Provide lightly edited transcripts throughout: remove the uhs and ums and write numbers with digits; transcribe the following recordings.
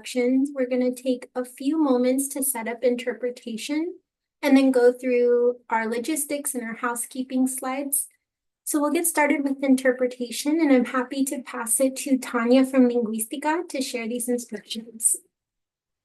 instructions, we're going to take a few moments to set up interpretation and then go through our logistics and our housekeeping slides. So we'll get started with interpretation, and I'm happy to pass it to Tanya from Lingüística to share these instructions.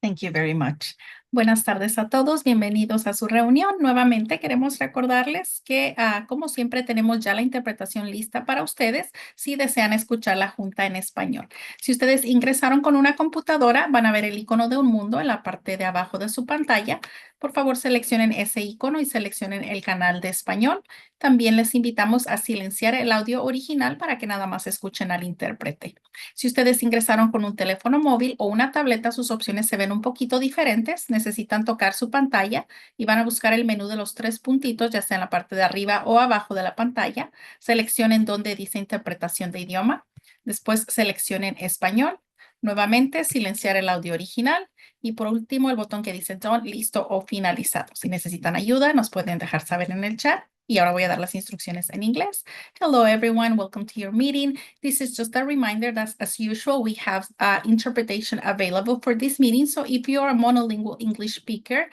Thank you very much. Buenas tardes a todos, bienvenidos a su reunión. Nuevamente queremos recordarles que, como siempre, tenemos ya la interpretación lista para ustedes si desean escuchar la junta en español. Si ustedes ingresaron con una computadora, van a ver el icono de un mundo en la parte de abajo de su pantalla. Por favor, seleccionen ese icono y seleccionen el canal de español. También les invitamos a silenciar el audio original para que nada más escuchen al intérprete. Si ustedes ingresaron con un teléfono móvil o una tableta, sus opciones se ven un poquito diferentes. Necesitan tocar su pantalla y van a buscar el menú de los 3 puntitos, ya sea en la parte de arriba o abajo de la pantalla. Seleccionen donde dice interpretación de idioma. Después seleccionen español. Nuevamente, silenciar el audio original. Y por último, el botón que dice done, listo o finalizado. Si necesitan ayuda, nos pueden dejar saber en el chat. Y ahora voy a dar las instrucciones en inglés. Hello, everyone. Welcome to your meeting. This is just a reminder that, as usual, we have interpretation available for this meeting. So if you are a monolingual English speaker,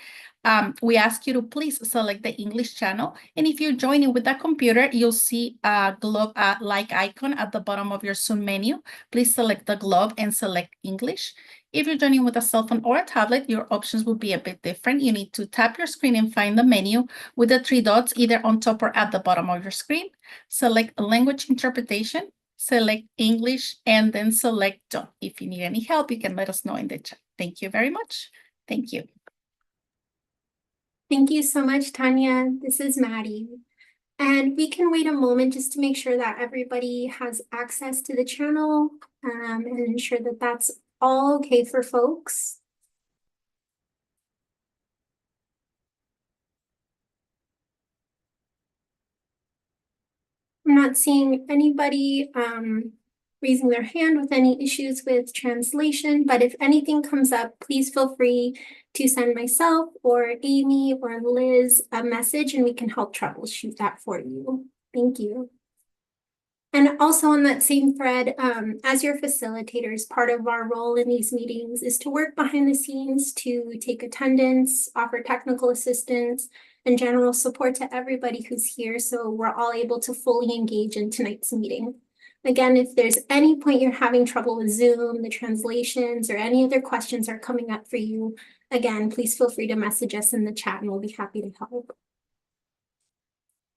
we ask you to please select the English channel. And if you're joining with a computer, you'll see a globe-like icon at the bottom of your Zoom menu. Please select the globe and select English. If you're joining with a cell phone or a tablet, your options will be a bit different. You need to tap your screen and find the menu with the 3 dots either on top or at the bottom of your screen. Select language interpretation, select English, and then select done. If you need any help, you can let us know in the chat. Thank you very much. Thank you. Thank you so much, Tanya. This is Maddie. And we can wait a moment just to make sure that everybody has access to the channel and ensure that that's all okay for folks. I'm not seeing anybody raising their hand with any issues with translation, but if anything comes up, please feel free to send myself or Amy or Liz a message and we can help troubleshoot that for you. Thank you. And also on that same thread, as your facilitators, part of our role in these meetings is to work behind the scenes to take attendance, offer technical assistance, and general support to everybody who's here so we're all able to fully engage in tonight's meeting. Again, if there's any point you're having trouble with Zoom, the translations, or any other questions are coming up for you, again, please feel free to message us in the chat and we'll be happy to help.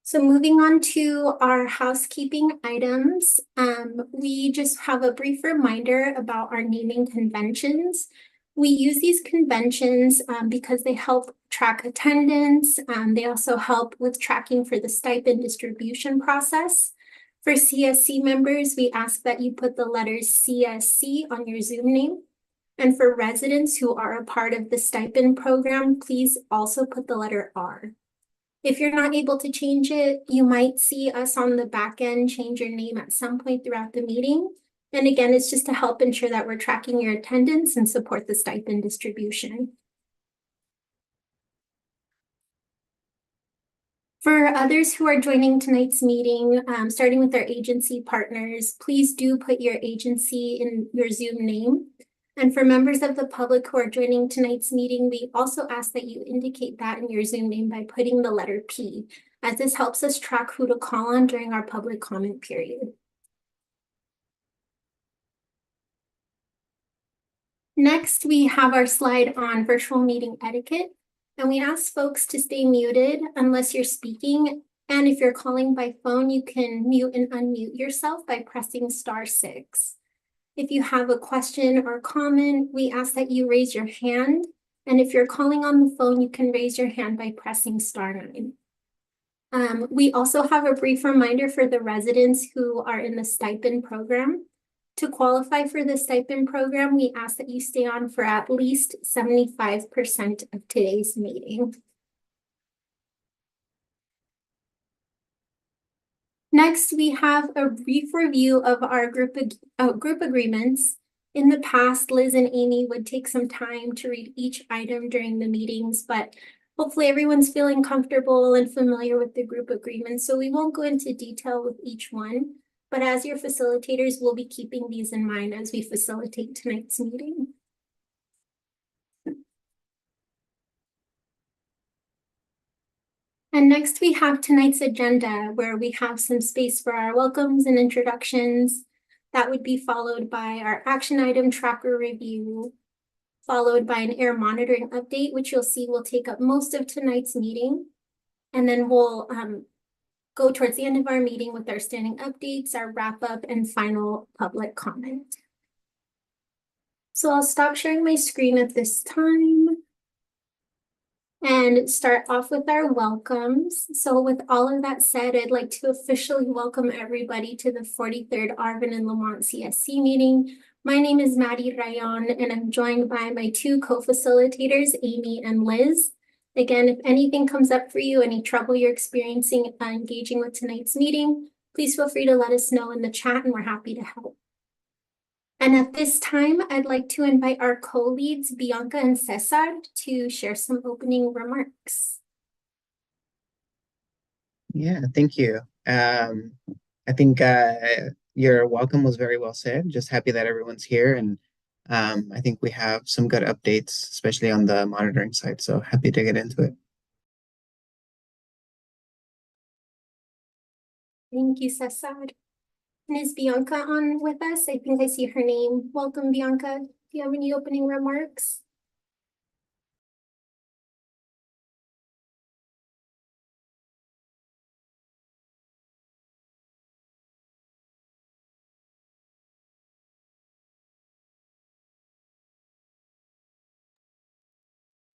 So moving on to our housekeeping items, we just have a brief reminder about our naming conventions. We use these conventions because they help track attendance. They also help with tracking for the stipend distribution process. For CSC members, we ask that you put the letters CSC on your Zoom name. And for residents who are a part of the stipend program, please also put the letter R. If you're not able to change it, you might see us on the back end change your name at some point throughout the meeting. And again, it's just to help ensure that we're tracking your attendance and support the stipend distribution. For others who are joining tonight's meeting, starting with our agency partners, please do put your agency in your Zoom name. And for members of the public who are joining tonight's meeting, we also ask that you indicate that in your Zoom name by putting the letter P, as this helps us track who to call on during our public comment period. Next, we have our slide on virtual meeting etiquette, and we ask folks to stay muted unless you're speaking. And if you're calling by phone, you can mute and unmute yourself by pressing *6. If you have a question or comment, we ask that you raise your hand. And if you're calling on the phone, you can raise your hand by pressing *9. We also have a brief reminder for the residents who are in the stipend program. To qualify for the stipend program, we ask that you stay on for at least 75% of today's meeting. Next, we have a brief review of our group agreements. In the past, Liz and Amy would take some time to read each item during the meetings, but hopefully everyone's feeling comfortable and familiar with the group agreements, so we won't go into detail with each one. But as your facilitators, we'll be keeping these in mind as we facilitate tonight's meeting. And next we have tonight's agenda where we have some space for our welcomes and introductions. That would be followed by our action item tracker review, followed by an air monitoring update, which you'll see will take up most of tonight's meeting. And then we'll go towards the end of our meeting with our standing updates, our wrap up, and final public comment. So I'll stop sharing my screen at this time and start off with our welcomes. So with all of that said, I'd like to officially welcome everybody to the 43rd Arvin and Lamont CSC meeting. My name is Maddie Rayon, and I'm joined by my two co-facilitators, Amy and Liz. Again, if anything comes up for you, any trouble you're experiencing engaging with tonight's meeting, please feel free to let us know in the chat and we're happy to help. And at this time, I'd like to invite our co-leads, Bianca and Cesar, to share some opening remarks. Yeah, thank you. I think your welcome was very well said. Just happy that everyone's here. And I think we have some good updates, especially on the monitoring side. So happy to get into it. Thank you, Cesar. And is Bianca on with us? I think I see her name. Welcome, Bianca. Do you have any opening remarks?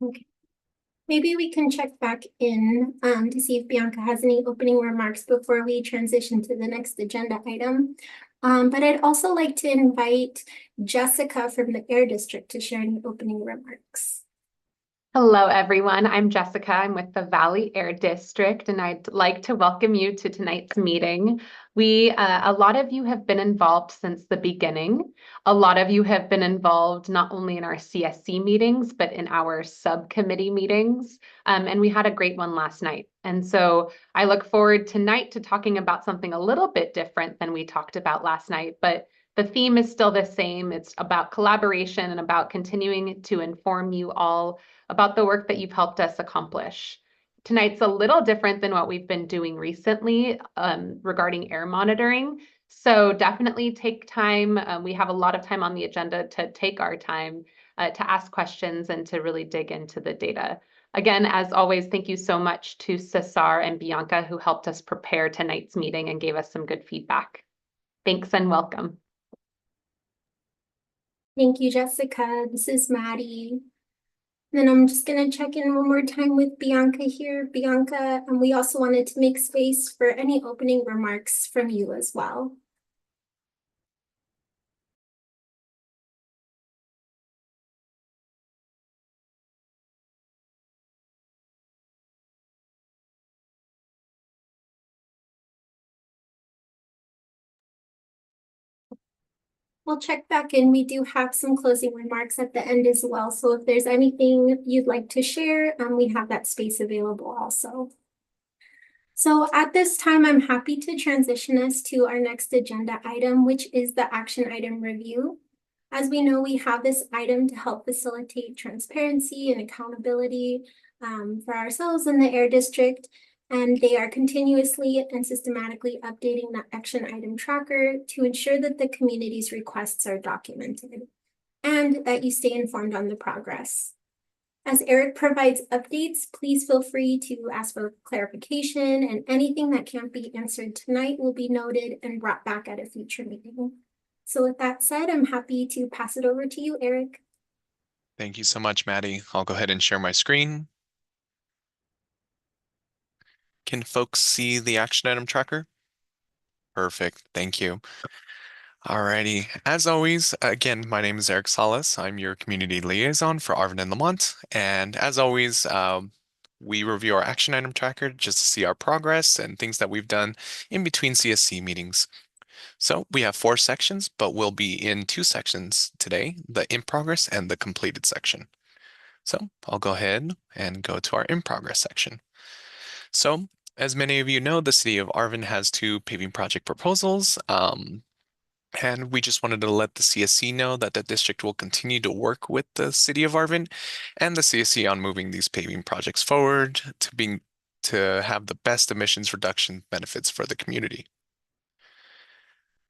Okay. Maybe we can check back in to see if Bianca has any opening remarks before we transition to the next agenda item. But I'd also like to invite Jessica from the Air District to share any opening remarks. Hello, everyone. I'm Jessica. I'm with the Valley Air District, and I'd like to welcome you to tonight's meeting. A lot of you have been involved since the beginning. A lot of you have been involved not only in our CSC meetings, but in our subcommittee meetings. And we had a great one last night. And so I look forward tonight to talking about something a little bit different than we talked about last night, but the theme is still the same. It's about collaboration and about continuing to inform you all about the work that you've helped us accomplish. Tonight's a little different than what we've been doing recently regarding air monitoring. So definitely take time. We have a lot of time on the agenda to take our time to ask questions and to really dig into the data. Again, as always, thank you so much to Cesar and Bianca who helped us prepare tonight's meeting and gave us some good feedback. Thanks and welcome. Thank you, Jessica. This is Maddie. Then I'm just going to check in one more time with Bianca here. Bianca, and we also wanted to make space for any opening remarks from you as well. We'll check back in. We do have some closing remarks at the end as well. So if there's anything you'd like to share, we have that space available also. So at this time, I'm happy to transition us to our next agenda item, which is the action item review. As we know, we have this item to help facilitate transparency and accountability for ourselves in the Air District. And they are continuously and systematically updating the action item tracker to ensure that the community's requests are documented and that you stay informed on the progress. As Eric provides updates, please feel free to ask for clarification, and anything that can't be answered tonight will be noted and brought back at a future meeting. So with that said, I'm happy to pass it over to you, Eric. Thank you so much, Maddie. I'll go ahead and share my screen. Can folks see the action item tracker? Perfect, thank you. Alrighty, as always, again, my name is Eric Salas. I'm your community liaison for Arvin and Lamont. And as always, we review our action item tracker just to see our progress and things that we've done in between CSC meetings. So we have 4 sections, but we'll be in 2 sections today, the in progress and the completed section. So I'll go ahead and go to our in progress section. So as many of you know, the city of Arvin has 2 paving project proposals. And we just wanted to let the CSC know that the district will continue to work with the city of Arvin and the CSC on moving these paving projects forward to being to have the best emissions reduction benefits for the community.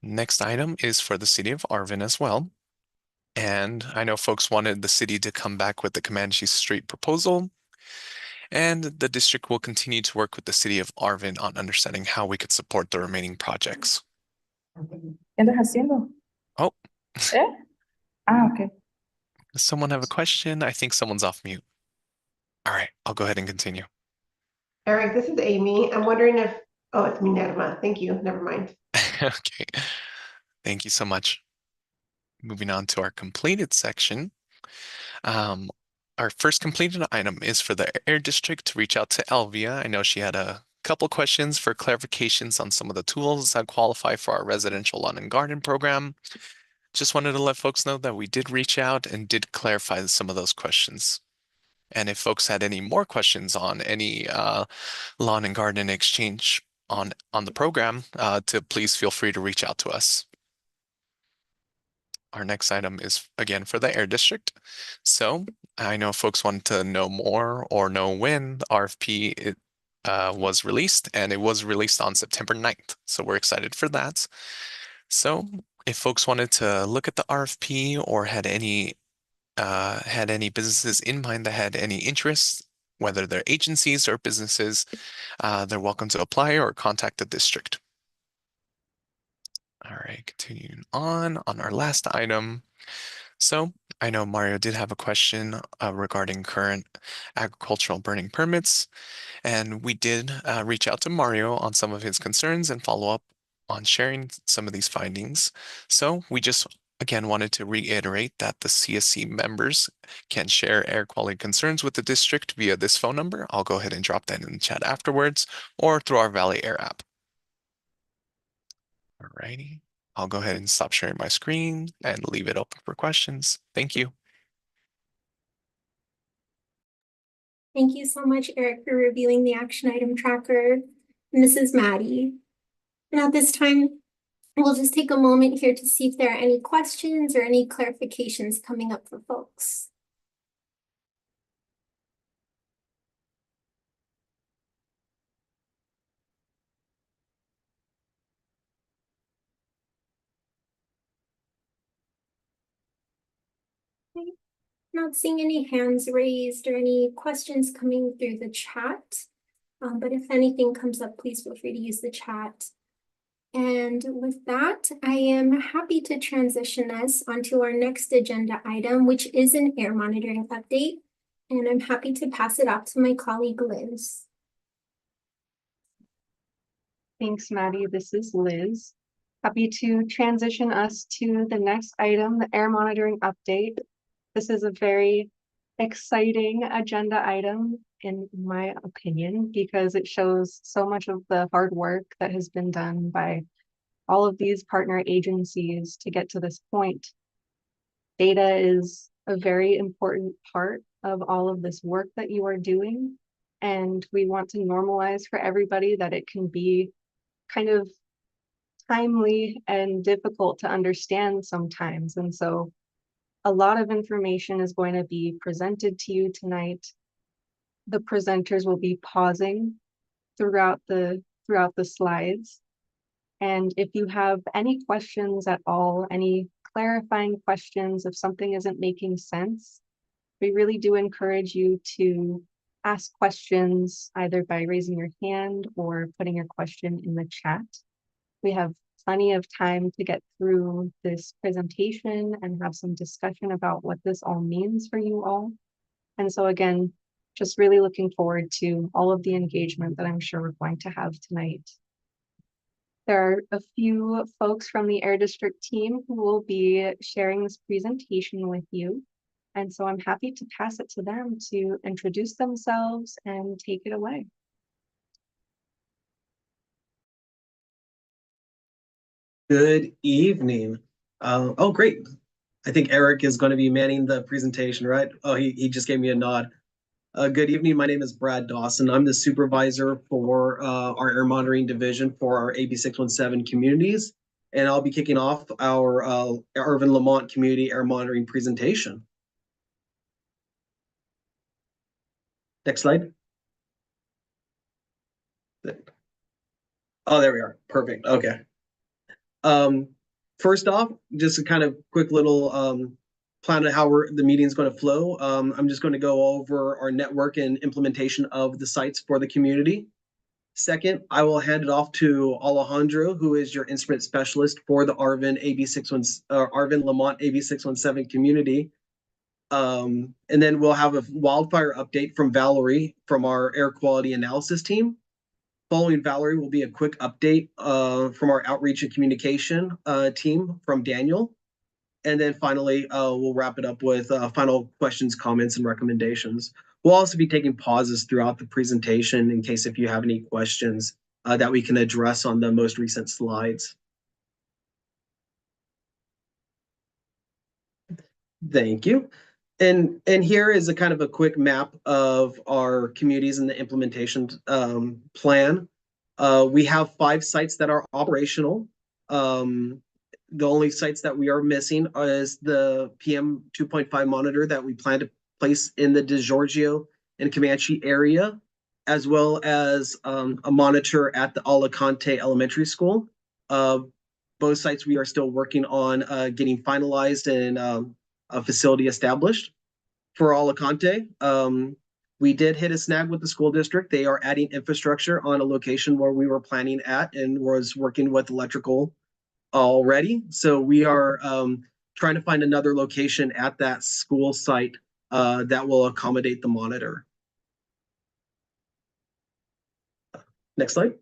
Next item is for the city of Arvin as well. And I know folks wanted the city to come back with the Comanche Street proposal. And the district will continue to work with the city of Arvin on understanding how we could support the remaining projects. ¿Qué andas haciendo? Oh, ¿Eh? Ah, okay. does someone have a question? I think someone's off mute. All right, I'll go ahead and continue. Eric, this is Amy. I'm wondering if, oh, it's Minerva. Thank you. Never mind. Okay, thank you so much. Moving on to our completed section. Our first completed item is for the Air District to reach out to Elvia. I know she had a couple questions for clarifications on some of the tools that qualify for our residential lawn and garden program. Just wanted to let folks know that we did reach out and did clarify some of those questions. And if folks had any more questions on any lawn and garden exchange on the program, to please feel free to reach out to us. Our next item is again for the Air District. So I know folks want to know more or know when the RFP was released, and it was released on September 9th. So we're excited for that. So if folks wanted to look at the RFP or had any businesses in mind that had any interest, whether they're agencies or businesses, they're welcome to apply or contact the district. All right, continuing on our last item. So I know Mario did have a question regarding current agricultural burning permits, and we did reach out to Mario on some of his concerns and follow up on sharing some of these findings. So we just again wanted to reiterate that the CSC members can share air quality concerns with the district via this phone number. I'll go ahead and drop that in the chat afterwards, or through our Valley Air app. Alrighty, I'll go ahead and stop sharing my screen and leave it open for questions. Thank you. Thank you so much, Eric, for reviewing the action item tracker. And this is Maddie. And at this time, we'll just take a moment here to see if there are any questions or any clarifications coming up for folks. Okay. Not seeing any hands raised or any questions coming through the chat. But if anything comes up, please feel free to use the chat. And with that, I am happy to transition us onto our next agenda item, which is an air monitoring update. And I'm happy to pass it off to my colleague, Liz. Thanks, Maddie. This is Liz. Happy to transition us to the next item, the air monitoring update. This is a very exciting agenda item, in my opinion, because it shows so much of the hard work that has been done by all of these partner agencies to get to this point. Data is a very important part of all of this work that you are doing, and we want to normalize for everybody that it can be kind of timely and difficult to understand sometimes. And so a lot of information is going to be presented to you tonight. The presenters will be pausing throughout the slides. And if you have any questions at all, any clarifying questions, if something isn't making sense, we really do encourage you to ask questions either by raising your hand or putting your question in the chat. We have plenty of time to get through this presentation and have some discussion about what this all means for you all. And so again, just really looking forward to all of the engagement that I'm sure we're going to have tonight. There are a few folks from the Air District team who will be sharing this presentation with you. And so I'm happy to pass it to them to introduce themselves and take it away. Good evening. Oh, great. I think Eric is going to be manning the presentation, right? Oh, he just gave me a nod. Good evening. My name is Brad Dawson. I'm the supervisor for our air monitoring division for our AB 617 communities. And I'll be kicking off our Arvin Lamont community air monitoring presentation. Next slide. Oh, there we are. Perfect. Okay. First off, just a kind of quick little plan of how the meeting's going to flow. I'm just going to go over our network and implementation of the sites for the community. Second, I will hand it off to Alejandro, who is your instrument specialist for the Arvin Lamont AB617 community. And then we'll have a wildfire update from Valerie from our air quality analysis team. Following Valerie will be a quick update from our outreach and communication team from Daniel. And then finally, we'll wrap it up with final questions, comments, and recommendations. We'll also be taking pauses throughout the presentation in case if you have any questions that we can address on the most recent slides. Thank you. And here is a kind of a quick map of our communities and the implementation plan. We have 5 sites that are operational. The only sites that we are missing is the PM 2.5 monitor that we plan to place in the DeGiorgio and Comanche area, as well as a monitor at the Alicante Elementary School. Both sites we are still working on getting finalized and a facility established. For Alicante, we did hit a snag with the school district. They are adding infrastructure on a location where we were planning at and was working with electrical already. So we are trying to find another location at that school site that will accommodate the monitor. Next slide.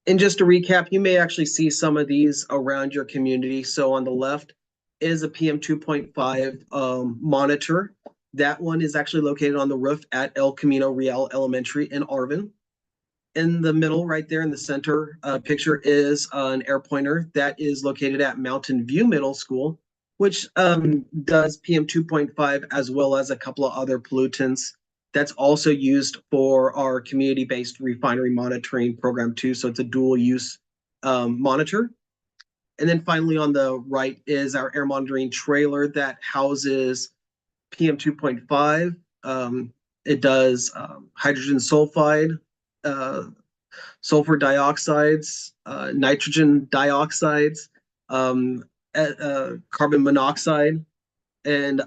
And just to recap, you may actually see some of these around your community. So on the left is a PM 2.5 monitor. That one is actually located on the roof at El Camino Real Elementary in Arvin. In the middle, right there in the center picture is an air pointer that is located at Mountain View Middle School, which does PM 2.5 as well as a couple of other pollutants. That's also used for our community-based refinery monitoring program too. So it's a dual use monitor. And then finally on the right is our air monitoring trailer that houses PM 2.5. It does hydrogen sulfide, sulfur dioxides, nitrogen dioxides, carbon monoxide, and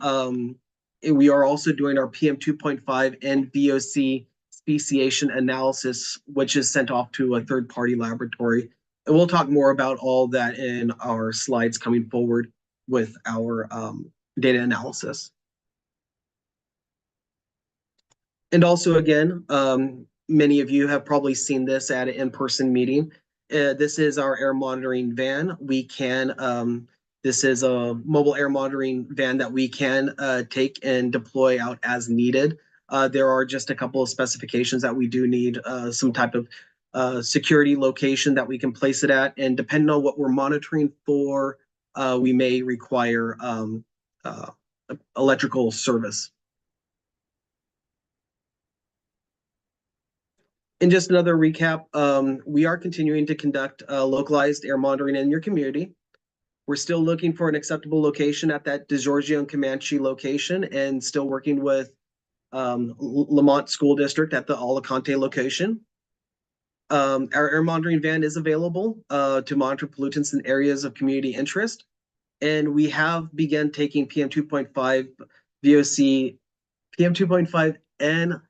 we are also doing our PM 2.5 and VOC speciation analysis, which is sent off to a third-party laboratory. And we'll talk more about all that in our slides coming forward with our data analysis. And also, again, many of you have probably seen this at an in-person meeting. This is our air monitoring van. This is a mobile air monitoring van that we can take and deploy out as needed. There are just a couple of specifications that we do need, some type of security location that we can place it at. And depending on what we're monitoring for, we may require electrical service. And just another recap, we are continuing to conduct localized air monitoring in your community. We're still looking for an acceptable location at that DeGiorgio and Comanche location and still working with Lamont School District at the Alicante location. Our air monitoring van is available to monitor pollutants in areas of community interest. And we have begun taking PM 2.5 VOC, PM 2.5 and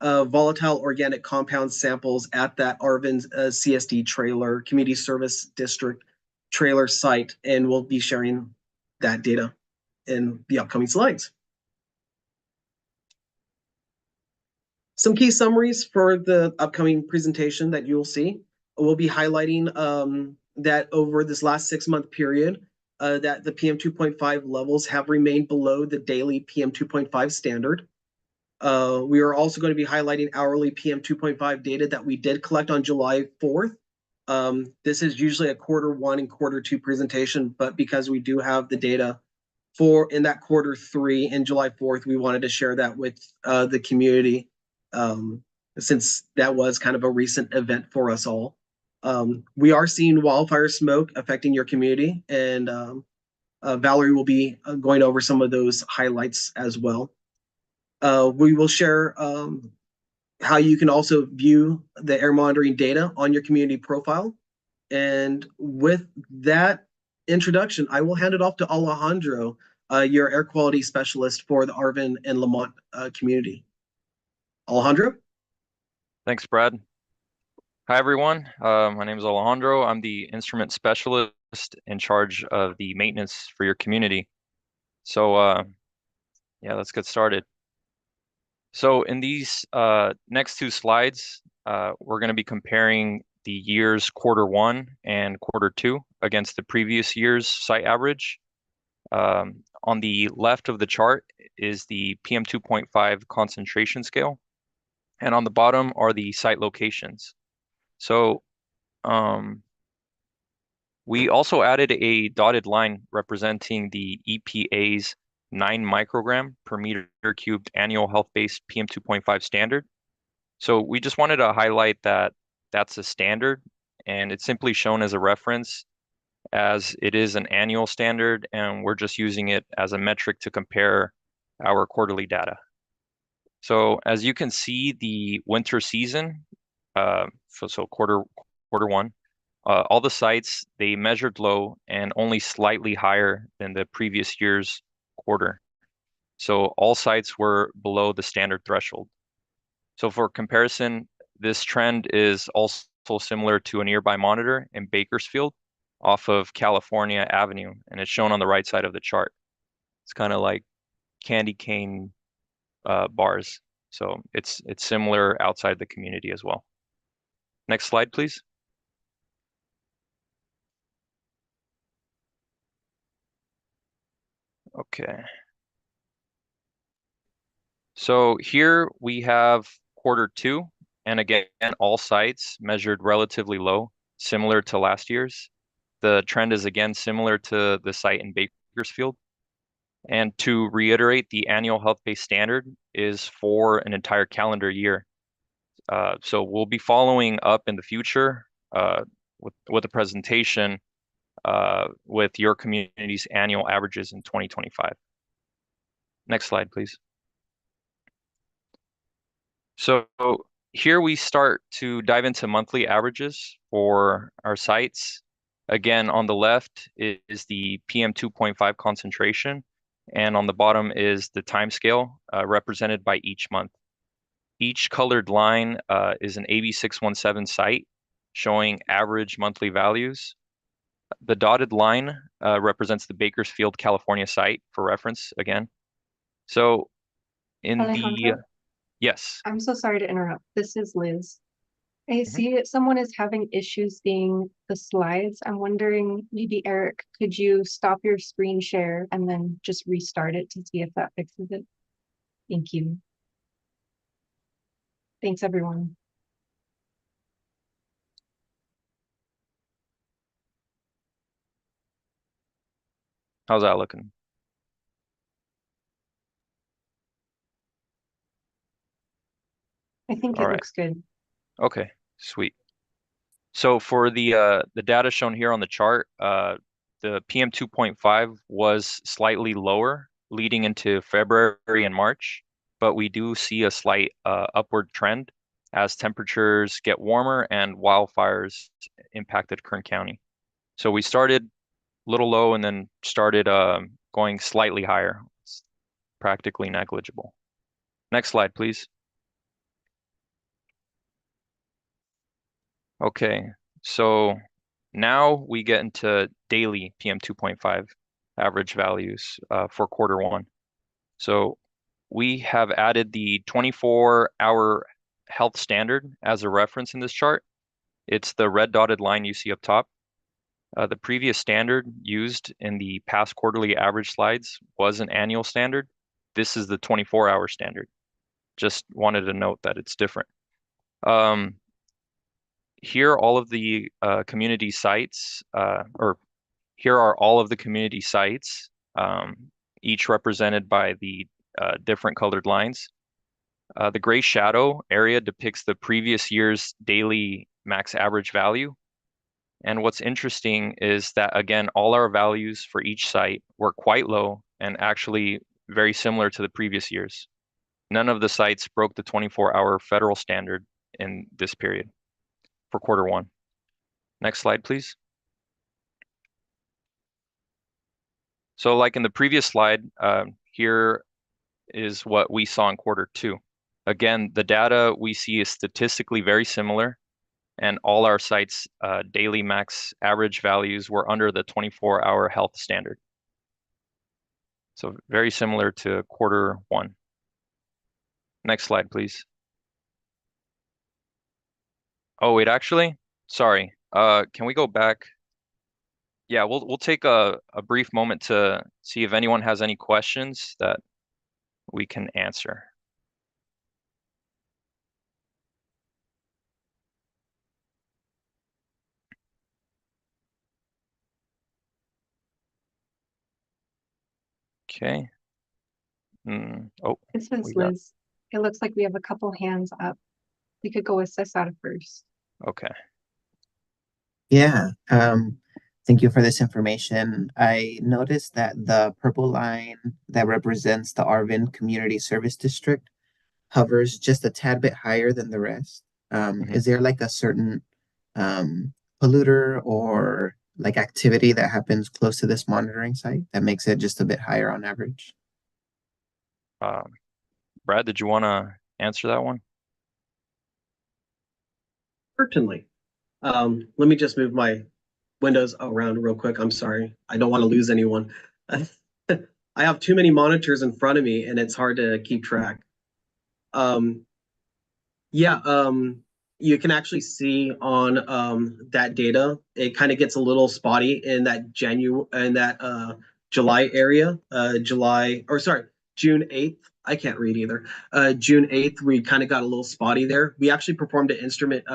volatile organic compound samples at that Arvin CSD trailer, Community Service District trailer site, and we'll be sharing that data in the upcoming slides. Some key summaries for the upcoming presentation that you'll see. We'll be highlighting that over this last 6-month period, that the PM 2.5 levels have remained below the daily PM 2.5 standard. We are also going to be highlighting hourly PM 2.5 data that we did collect on July 4th. This is usually a Q1 and Q2 presentation, but because we do have the data in that Q3 and July 4th, we wanted to share that with the community since that was kind of a recent event for us all. We are seeing wildfire smoke affecting your community, and Valerie will be going over some of those highlights as well. We will share how you can also view the air monitoring data on your community profile. And with that introduction, I will hand it off to Alejandro, your air quality specialist for the Arvin and Lamont community. Alejandro? Thanks, Brad. Hi, everyone. My name is Alejandro. I'm the instrument specialist in charge of the maintenance for your community. So, yeah, let's get started. So in these next two slides, we're going to be comparing the year's Q1 and Q2 against the previous year's site average. On the left of the chart is the PM 2.5 concentration scale, and on the bottom are the site locations. So we also added a dotted line representing the EPA's 9 microgram per meter cubed annual health-based PM 2.5 standard. So we just wanted to highlight that that's a standard, and it's simply shown as a reference, as it is an annual standard, and we're just using it as a metric to compare our quarterly data. So as you can see, the winter season, so Q1, all the sites, they measured low and only slightly higher than the previous year's quarter. So all sites were below the standard threshold. So for comparison, this trend is also similar to a nearby monitor in Bakersfield off of California Avenue, and it's shown on the right side of the chart. It's kind of like candy cane bars. So it's similar outside the community as well. Next slide, please. Okay. So here we have Q2, and again, all sites measured relatively low, similar to last year's. The trend is again similar to the site in Bakersfield. And to reiterate, the annual health-based standard is for an entire calendar year. So we'll be following up in the future with a presentation with your community's annual averages in 2025. Next slide, please. So here we start to dive into monthly averages for our sites. Again, on the left is the PM 2.5 concentration, and on the bottom is the time scale represented by each month. Each colored line is an AB617 site showing average monthly values. The dotted line represents the Bakersfield, California site for reference again. So in Alejandro? yes. I'm so sorry to interrupt. This is Liz. I see someone is having issues seeing the slides. I'm wondering, maybe Eric, could you stop your screen share and then just restart it to see if that fixes it? Thank you. Thanks, everyone. How's that looking? I think All it right. looks good. Okay, sweet. So for the data shown here on the chart, the PM 2.5 was slightly lower leading into February and March, but we do see a slight upward trend as temperatures get warmer and wildfires impacted Kern County. So we started a little low and then started going slightly higher. It's practically negligible. Next slide, please. Okay, so now we get into daily PM 2.5 average values for Q1. So we have added the 24-hour health standard as a reference in this chart. It's the red dotted line you see up top. The previous standard used in the past quarterly average slides was an annual standard. This is the 24-hour standard. Just wanted to note that it's different. Here are all of the community sites, here are all of the community sites, each represented by the different colored lines. The gray shadow area depicts the previous year's daily max average value. And what's interesting is that, again, all our values for each site were quite low and actually very similar to the previous years. None of the sites broke the 24-hour federal standard in this period for Q1. Next slide, please. So like in the previous slide, here is what we saw in Q2. Again, the data we see is statistically very similar, and all our sites' daily max average values were under the 24-hour health standard. So very similar to Q1. Next slide, please. Oh, wait, actually, sorry. Can we go back? Yeah, we'll take a brief moment to see if anyone has any questions that we can answer. Okay. Oh, This is we got- Liz. It looks like we have a couple hands up. We could go with Cesar first. okay. Yeah, thank you for this information. I noticed that the purple line that represents the Arvin Community Service District hovers just a tad bit higher than the rest. Is there like a certain polluter or like activity that happens close to this monitoring site that makes it just a bit higher on average? Brad, did you want to answer that one? Certainly. Let me just move my windows around real quick. I'm sorry. I don't want to lose anyone. I have too many monitors in front of me and it's hard to keep track. You can actually see on that data, it kind of gets a little spotty in that July area. June 8th. I can't read either. June 8th, we kind of got a little spotty there. We actually performed an instrument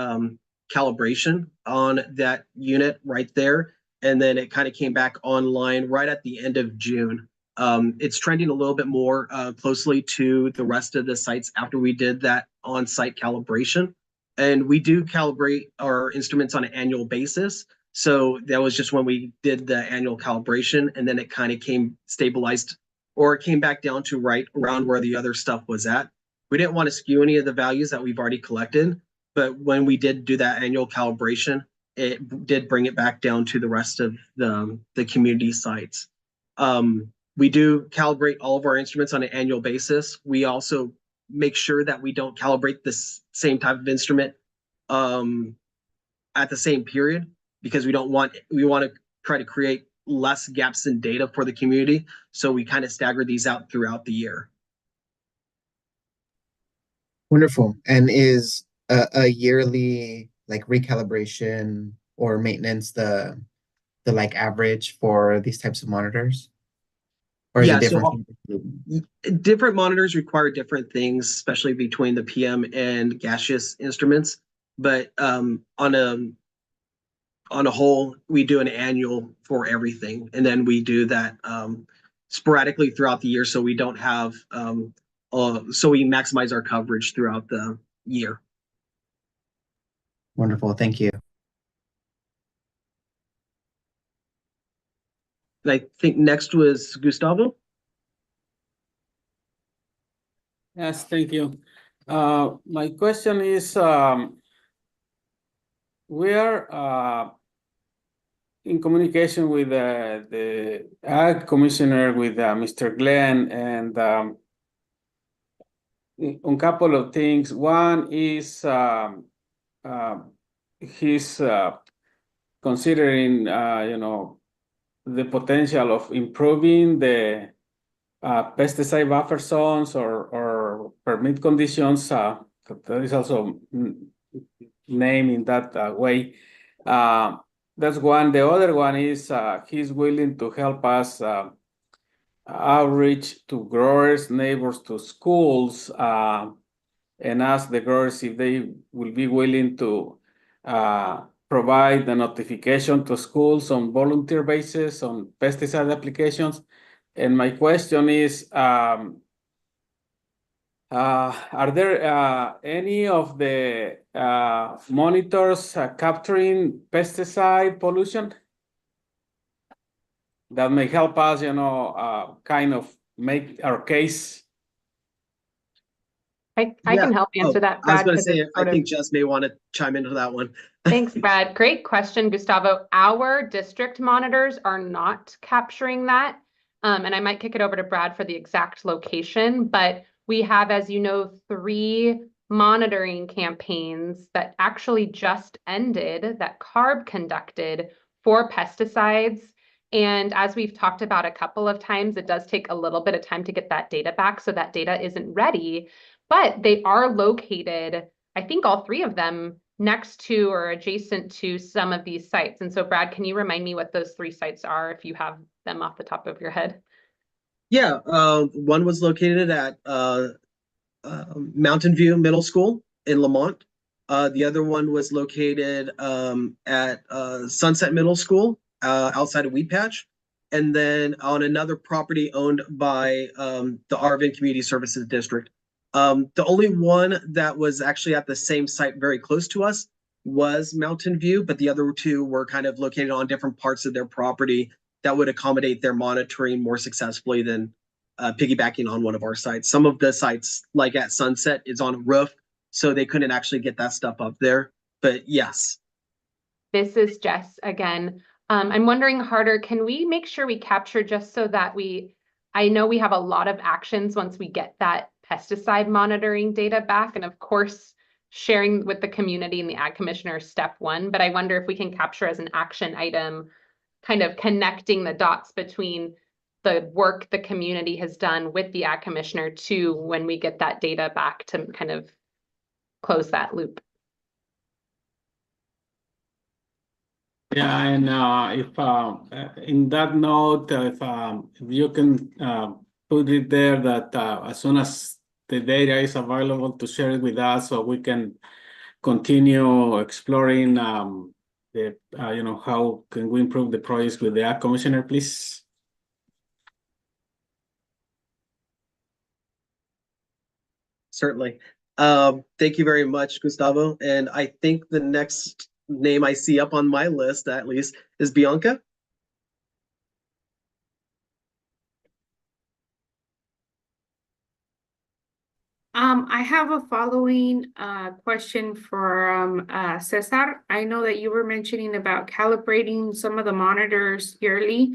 calibration on that unit right there. And then it kind of came back online right at the end of June. It's trending a little bit more closely to the rest of the sites after we did that on-site calibration. And we do calibrate our instruments on an annual basis. So that was just when we did the annual calibration, and then it kind of stabilized, or it came back down to right around where the other stuff was at. We didn't want to skew any of the values that we've already collected, but when we did do that annual calibration, it did bring it back down to the rest of the community sites. We do calibrate all of our instruments on an annual basis. We also make sure that we don't calibrate the same type of instrument at the same period, because we want to try to create less gaps in data for the community. So we kind of stagger these out throughout the year. Wonderful. And is a yearly like recalibration or maintenance the like average for these types of monitors? Or is it different? Different monitors require different things, especially between the PM and gaseous instruments. But on a whole, we do an annual for everything, and then we do that sporadically throughout the year, so we don't have so we maximize our coverage throughout the year. Wonderful, thank you. And I think next was Gustavo. Yes, thank you. My question is, we are in communication with the Ag Commissioner, with Mr. Glenn, and on a couple of things. One is he's considering, the potential of improving the pesticide buffer zones or permit conditions. That is also named in that way. That's one. The other one is he's willing to help us outreach to growers, neighbors, to schools, and ask the growers if they will be willing to provide the notification to schools on volunteer basis on pesticide applications. And my question is, are there any of the monitors capturing pesticide pollution that may help us, kind of make our case? I Yeah. can help answer Oh, that, I was Brad. going to 'cause say, it's I sort of- think Jess may want to chime into that one. Thanks, Brad. Great question, Gustavo. Our district monitors are not capturing that. And I might kick it over to Brad for the exact location, but we have, as you know, 3 monitoring campaigns that actually just ended that CARB conducted for pesticides. And as we've talked about a couple of times, it does take a little bit of time to get that data back. So that data isn't ready, but they are located, I think all 3 of them, next to or adjacent to some of these sites. And so Brad, can you remind me what those 3 sites are if you have them off the top of your head? Yeah, one was located at Mountain View Middle School in Lamont. The other one was located at Sunset Middle School outside of Wheat Patch. And then on another property owned by the Arvin Community Services District. The only one that was actually at the same site very close to us was Mountain View, but the other 2 were kind of located on different parts of their property that would accommodate their monitoring more successfully than piggybacking on one of our sites. Some of the sites, like at Sunset, is on a roof, so they couldn't actually get that stuff up there. But yes. This is Jess again. I'm wondering, Harder, can we make sure we capture just so that I know we have a lot of actions once we get that pesticide monitoring data back, and of course, sharing with the community and the Ag Commissioner is step 1, but I wonder if we can capture as an action item, kind of connecting the dots between the work the community has done with the Ag Commissioner to when we get that data back to kind of close that loop. Yeah, and if in that note, if you can put it there that as soon as the data is available to share it with us, so we can continue exploring the how can we improve the projects with the Ag Commissioner, please. Certainly. Thank you very much, Gustavo. And I think the next name I see up on my list, at least, is Bianca. I have a following question for Cesar. I know that you were mentioning about calibrating some of the monitors yearly.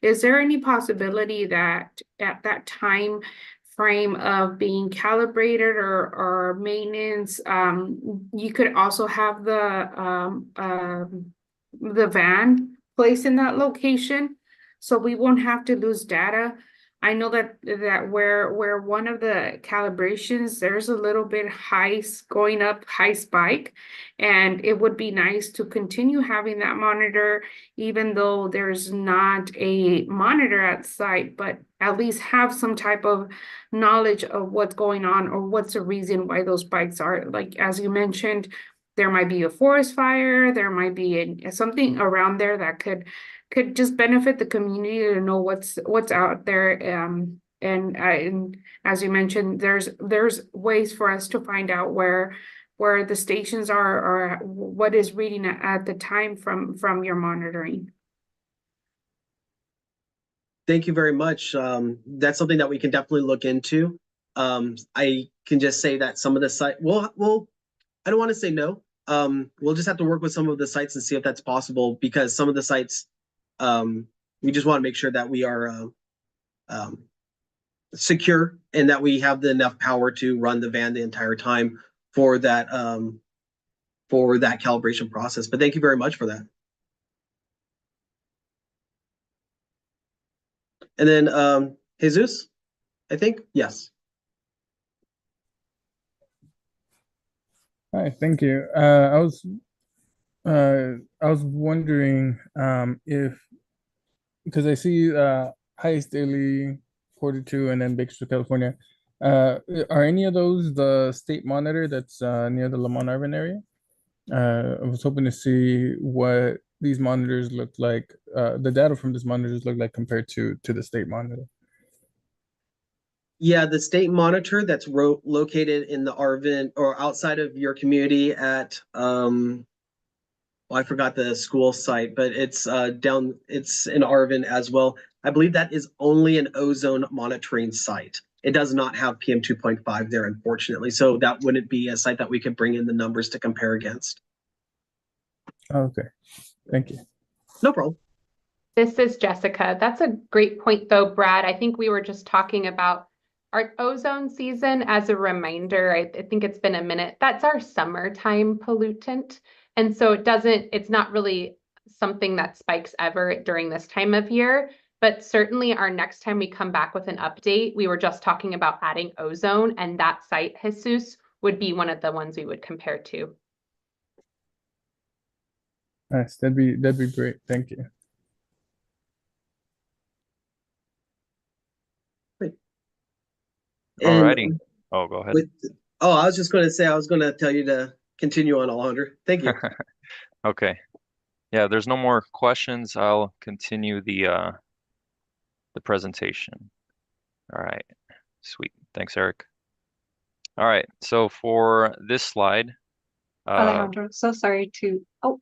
Is there any possibility that at that time frame of being calibrated or maintenance, you could also have the van placed in that location so we won't have to lose data? I know that where one of the calibrations, there's a little bit going up high spike, and it would be nice to continue having that monitor, even though there's not a monitor at site, but at least have some type of knowledge of what's going on or what's the reason why those spikes are. Like, as you mentioned, there might be a forest fire, there might be something around there that could just benefit the community to know what's out there. And as you mentioned, there's ways for us to find out where the stations are or what is reading at the time from your monitoring. Thank you very much. That's something that we can definitely look into. I can just say that some of the site, well, I don't want to say no. We'll just have to work with some of the sites and see if that's possible, because some of the sites, we just want to make sure that we are secure and that we have enough power to run the van the entire time for that calibration process. But thank you very much for that. And then Jesus, I think, yes. Hi, thank you. I was wondering if, because I see Highest Daily, 42, and then Bakersfield, California. Are any of those the state monitor that's near the Lamont Arvin area? I was hoping to see what these monitors look like, the data from these monitors look like compared to the state monitor. Yeah, the state monitor that's located in the Arvin or outside of your community at I forgot the school site, but it's it's in Arvin as well. I believe that is only an ozone monitoring site. It does not have PM 2.5 there, unfortunately. So that wouldn't be a site that we could bring in the numbers to compare against. Okay, thank you. No problem. This is Jessica. That's a great point though, Brad. I think we were just talking about our ozone season as a reminder. I think it's been a minute. That's our summertime pollutant. And so it's not really something that spikes ever during this time of year, but certainly our next time we come back with an update, we were just talking about adding ozone, and that site, Jesus, would be one of the ones we would compare to. Nice, that'd be great. Thank you. Alrighty. Oh, go ahead. I was just going to say, I was going to tell you to continue on, Alejandro. Thank you. Okay. Yeah, there's no more questions. I'll continue the presentation. All right. Sweet. Thanks, Eric. All right. So for this slide, Alejandro, so sorry to, go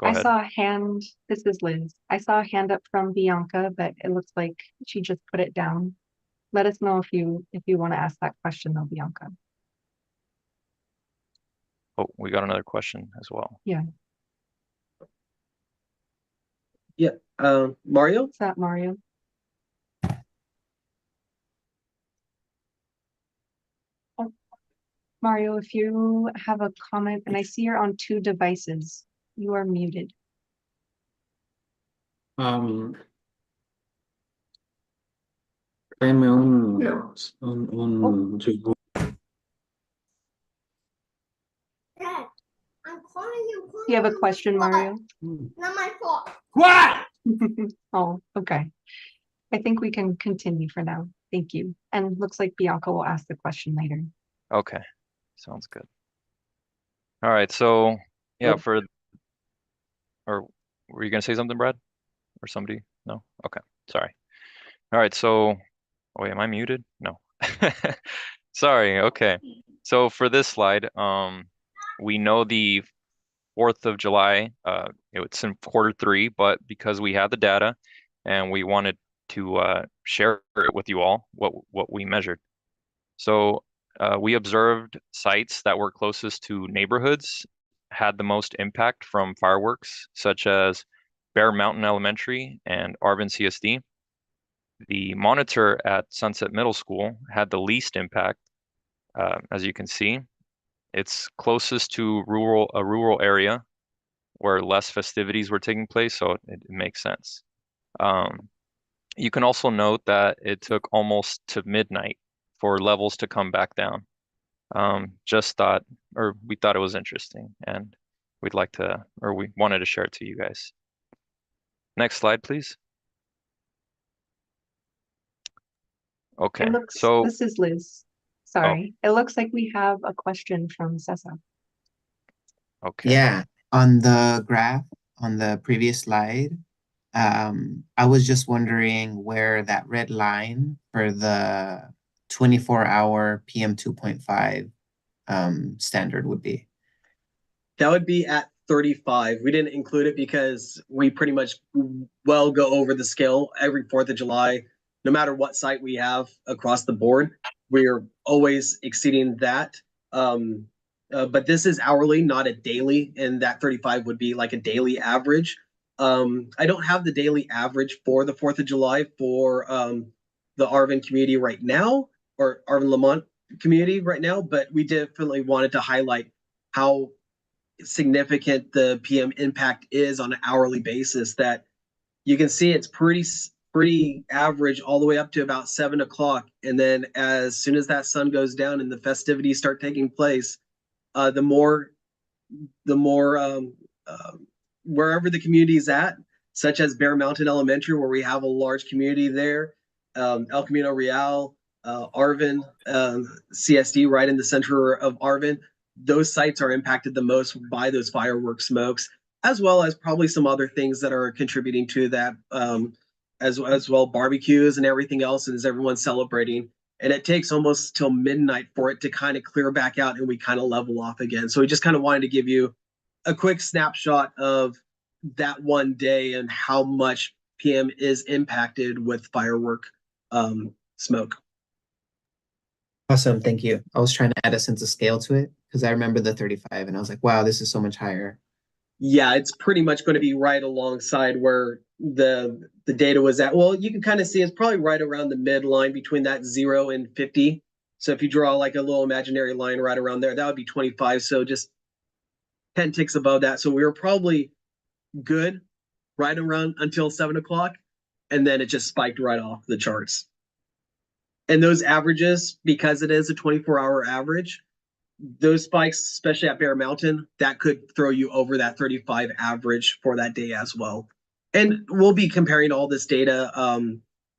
I ahead. saw a hand, this is Liz. I saw a hand up from Bianca, but it looks like she just put it down. Let us know if you want to ask that question though, Bianca. Oh, we got another question as well. Yeah. Yeah. Mario? Is that Mario? Oh, Mario, if you have a comment, and I see you're on 2 devices, you are muted. Tráeme un chico. Dad, I'm calling you. You have a question, Mario? Not my fault. What? Oh, okay. I think we can continue for now. Thank you. And looks like Bianca will ask the question later. Okay. Sounds good. All right. So yeah, or were you gonna say something, Brad? Or somebody? No? Okay. Sorry. All right. So, wait, am I muted? No. Sorry. Okay. So for this slide, we know the 4th of July, it's in Q3, but because we had the data and we wanted to share it with you all, what we measured. So we observed sites that were closest to neighborhoods had the most impact from fireworks, such as Bear Mountain Elementary and Arvin CSD. The monitor at Sunset Middle School had the least impact, as you can see. It's closest to a rural area where less festivities were taking place, so it makes sense. You can also note that it took almost to midnight for levels to come back down. We thought it was interesting, and we wanted to share it to you guys. Next slide, please. Okay, This is Liz. Sorry. It looks like we have a question from Cessa. Okay. Yeah, on the graph on the previous slide, I was just wondering where that red line for the 24-hour PM 2.5 standard would be. That would be at 35. We didn't include it because we pretty much go over the scale every 4th of July. No matter what site we have across the board, we're always exceeding that. But this is hourly, not a daily, and that 35 would be like a daily average. I don't have the daily average for the 4th of July for the Arvin community right now, or Arvin Lamont community right now, but we definitely wanted to highlight how significant the PM impact is on an hourly basis. That you can see it's pretty average all the way up to about 7 o'clock, and then as soon as that sun goes down and the festivities start taking place, the more wherever the community is at, such as Bear Mountain Elementary, where we have a large community there, El Camino Real, Arvin, CSD right in the center of Arvin, those sites are impacted the most by those fireworks smokes, as well as probably some other things that are contributing to that, as well, barbecues and everything else, and as everyone's celebrating. And it takes almost till midnight for it to kind of clear back out and we kind of level off again. So we just kind of wanted to give you a quick snapshot of that one day and how much PM is impacted with firework smoke. Awesome, thank you. I was trying to add a sense of scale to it because I remember the 35 and I was like, wow, this is so much higher. Yeah, it's pretty much going to be right alongside where the data was at. Well, you can kind of see it's probably right around the midline between that 0 and 50. So if you draw like a little imaginary line right around there, that would be 25. So just 10 ticks above that. So we were probably good right around until 7 o'clock. And then it just spiked right off the charts. And those averages, because it is a 24-hour average, those spikes, especially at Bear Mountain, that could throw you over that 35 average for that day as well. And we'll be comparing all this data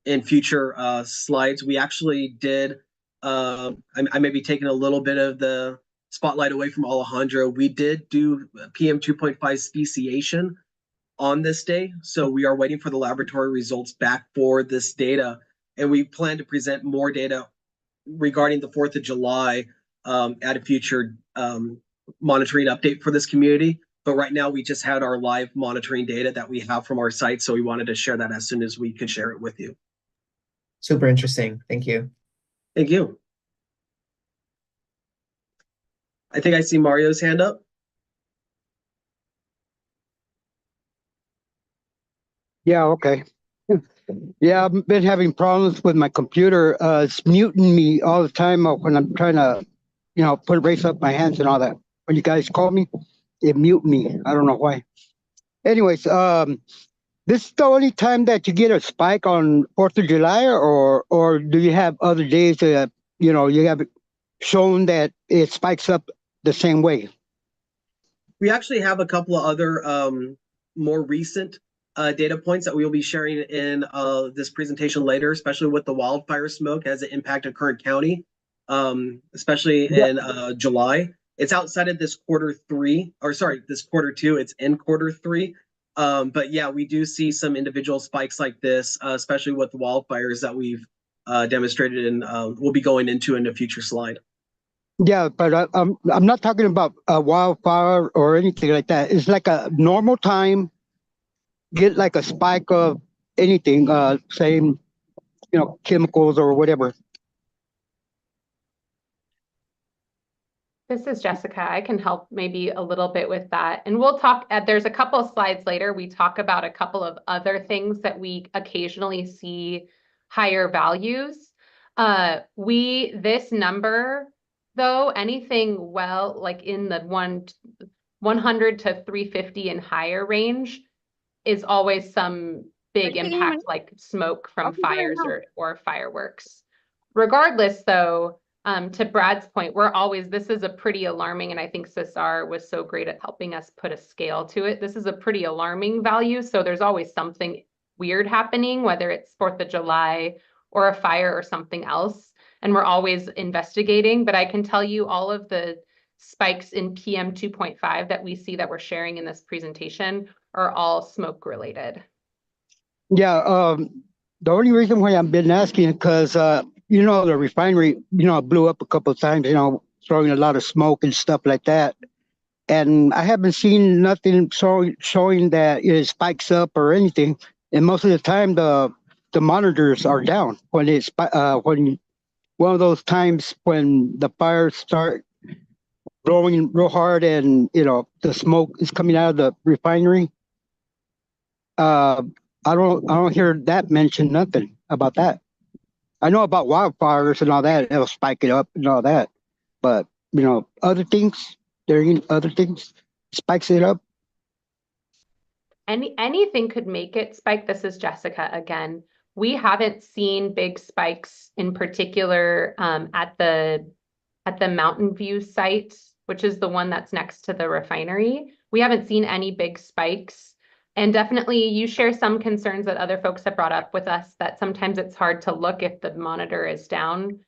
in future slides. We actually did, I may be taking a little bit of the spotlight away from Alejandro. We did do PM 2.5 speciation on this day. So we are waiting for the laboratory results back for this data. And we plan to present more data regarding the 4th of July at a future monitoring update for this community. But right now we just had our live monitoring data that we have from our site. So we wanted to share that as soon as we could share it with you. Super interesting. Thank you. Thank you. I think I see Mario's hand up. Yeah, okay. Yeah, I've been having problems with my computer. It's muting me all the time when I'm trying to, raise up my hands and all that. When you guys call me, it mute me. I don't know why. Anyways, this is the only time that you get a spike on 4th of July, or do you have other days that, you have shown that it spikes up the same way? We actually have a couple of other more recent data points that we will be sharing in this presentation later, especially with the wildfire smoke as it impacted Kern County, especially in July. It's outside of this quarter two, it's in quarter three. But yeah, we do see some individual spikes like this, especially with the wildfires that we've demonstrated and we'll be going into in a future slide. Yeah, but I'm not talking about a wildfire or anything like that. It's like a normal time, get like a spike of anything, same, chemicals or whatever. This is Jessica. I can help maybe a little bit with that. And we'll talk, there's a couple of slides later, we talk about a couple of other things that we occasionally see higher values. This number, though, anything well, like in the 100 to 350 and higher range is always some big impact like smoke from fires or fireworks. Regardless, though, to Brad's point, this is a pretty alarming, and I think Cesar was so great at helping us put a scale to it. This is a pretty alarming value. So there's always something weird happening, whether it's 4th of July or a fire or something else. And we're always investigating, but I can tell you all of the spikes in PM 2.5 that we see that we're sharing in this presentation are all smoke related. Yeah, the only reason why I've been asking is because, the refinery, blew up a couple of times, throwing a lot of smoke and stuff like that. And I haven't seen nothing showing that it spikes up or anything. And most of the time, the monitors are down when when one of those times when the fires start blowing real hard and the smoke is coming out of the refinery. I don't hear that mentioned, nothing about that. I know about wildfires and all that, it'll spike it up and all that. But other things, spikes it up. Anything could make it spike. This is Jessica again. We haven't seen big spikes in particular at the Mountain View site, which is the one that's next to the refinery. We haven't seen any big spikes. And definitely you share some concerns that other folks have brought up with us that sometimes it's hard to look if the monitor is down,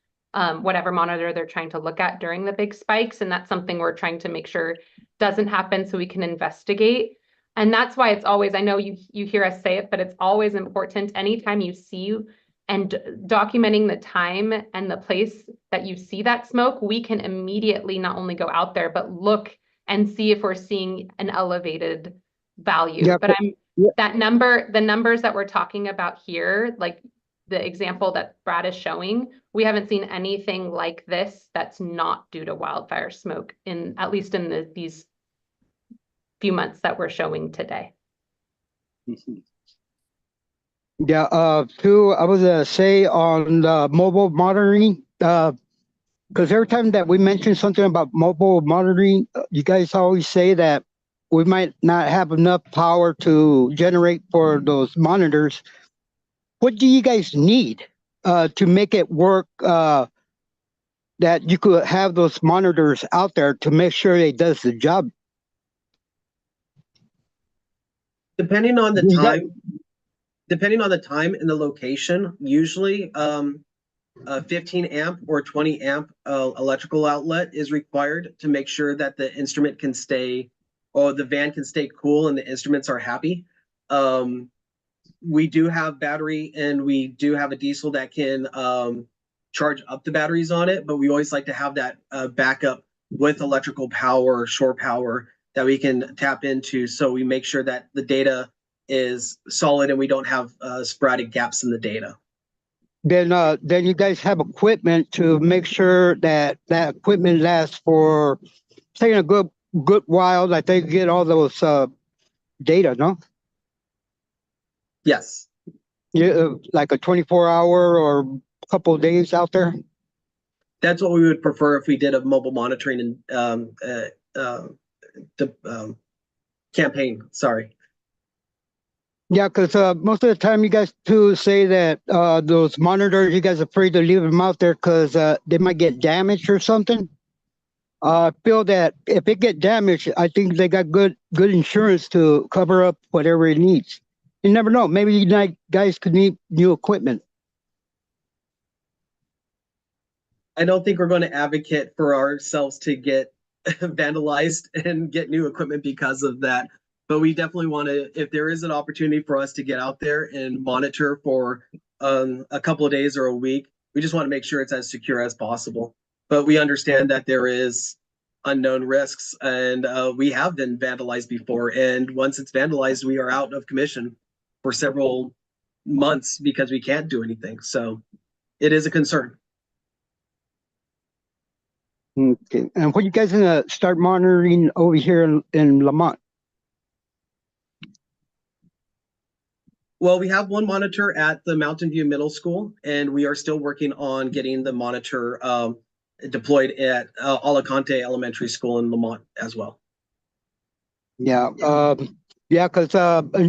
whatever monitor they're trying to look at during the big spikes. And that's something we're trying to make sure doesn't happen so we can investigate. And that's why it's always, I know you hear us say it, but it's always important anytime you see and documenting the time and the place that you see that smoke, we can immediately not only go out there, but look and see if we're seeing an elevated value. Yeah, But yeah. the numbers that we're talking about here, like the example that Brad is showing, we haven't seen anything like this that's not due to wildfire smoke at least in these few months that we're showing today. Yeah, too, I was gonna say on the mobile monitoring, because every time that we mention something about mobile monitoring, you guys always say that we might not have enough power to generate for those monitors. What do you guys need to make it work, that you could have those monitors out there to make sure it does the job? Depending on the Is that- time, depending on the time and the location, usually a 15 amp or 20 amp electrical outlet is required to make sure that the instrument can stay, or the van can stay cool and the instruments are happy. We do have battery and we do have a diesel that can charge up the batteries on it, but we always like to have that backup with electrical power, shore power that we can tap into, so we make sure that the data is solid and we don't have sporadic gaps in the data. Then you guys have equipment to make sure that that equipment lasts for, say, a good while, that they get all those data, no? Yes. Yeah, like a 24-hour or a couple of days out there. That's what we would prefer if we did a mobile monitoring and campaign. Sorry. Yeah, because most of the time you guys too say that those monitors, you guys are afraid to leave them out there because they might get damaged or something. I feel that if it get damaged, I think they got good insurance to cover up whatever it needs. You never know. Maybe you guys could need new equipment. I don't think we're going to advocate for ourselves to get vandalized and get new equipment because of that. But we definitely want to, if there is an opportunity for us to get out there and monitor for a couple of days or a week, we just want to make sure it's as secure as possible. But we understand that there is unknown risks, and we have been vandalized before. And once it's vandalized, we are out of commission for several months because we can't do anything. So it is a concern. Okay. And when you guys gonna start monitoring over here in Lamont? Well, we have one monitor at the Mountain View Middle School, and we are still working on getting the monitor deployed at Alicante Elementary School in Lamont as well. Yeah. Yeah, because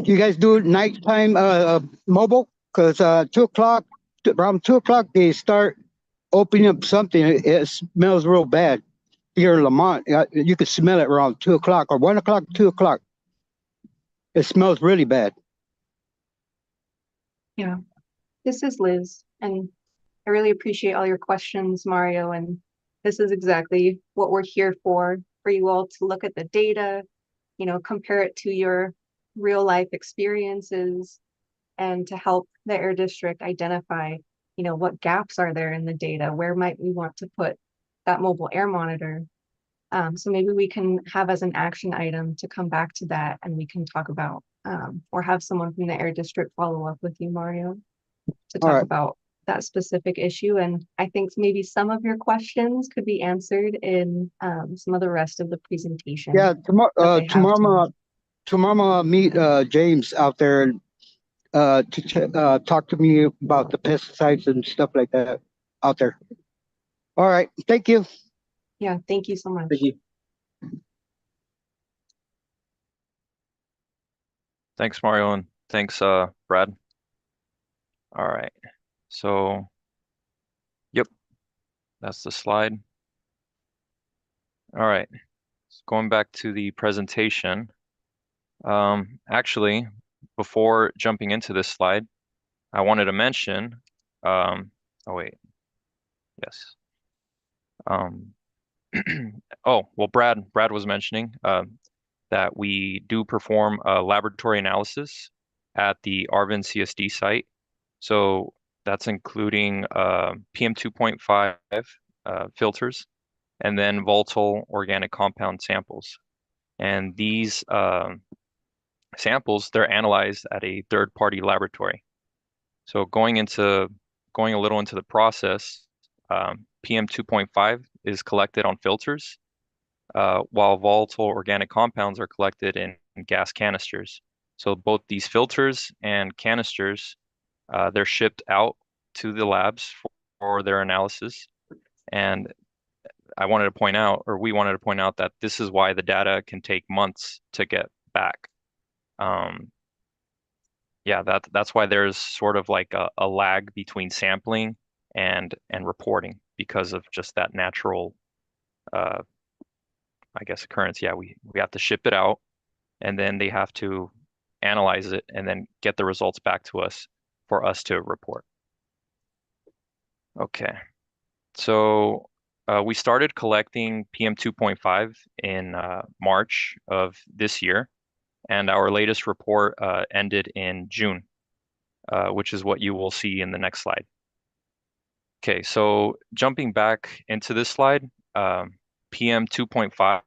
you guys do nighttime mobile, because around 2 o'clock they start opening up something. It smells real bad here in Lamont. You can smell it around 2 o'clock or 1 o'clock, 2 o'clock. It smells really bad. Yeah, this is Liz, and I really appreciate all your questions, Mario, and this is exactly what we're here for you all to look at the data, compare it to your real life experiences, and to help the Air District identify, what gaps are there in the data, where might we want to put that mobile air monitor. So maybe we can have as an action item to come back to that, and we can talk about, or have someone from the Air District follow up with you, Mario, to talk about that specific issue. And I think maybe some of your questions could be answered in some of the rest of the presentation. Yeah, tomorrow I'll meet James out there and to talk to me about the pesticides and stuff like that out there. All right, thank you. Yeah, thank you so much. Thank you. Thanks, Mario, and thanks, Brad. All right, so, yep, that's the slide. All right, so going back to the presentation. Actually, before jumping into this slide, I wanted to mention, oh wait, yes. Oh, well, Brad was mentioning that we do perform a laboratory analysis at the Arvin CSD site. So that's including PM 2.5 filters and then volatile organic compound samples. And these samples, they're analyzed at a third-party laboratory. So going a little into the process, PM 2.5 is collected on filters, while volatile organic compounds are collected in gas canisters. So both these filters and canisters, they're shipped out to the labs for their analysis. And we wanted to point out that this is why the data can take months to get back. Yeah, that's why there's sort of like a lag between sampling and reporting because of just that natural, I guess, occurrence. Yeah, we have to ship it out, and then they have to analyze it and then get the results back to us for us to report. Okay, so we started collecting PM 2.5 in March of this year, and our latest report ended in June, which is what you will see in the next slide. Okay, so jumping back into this slide, PM 2.5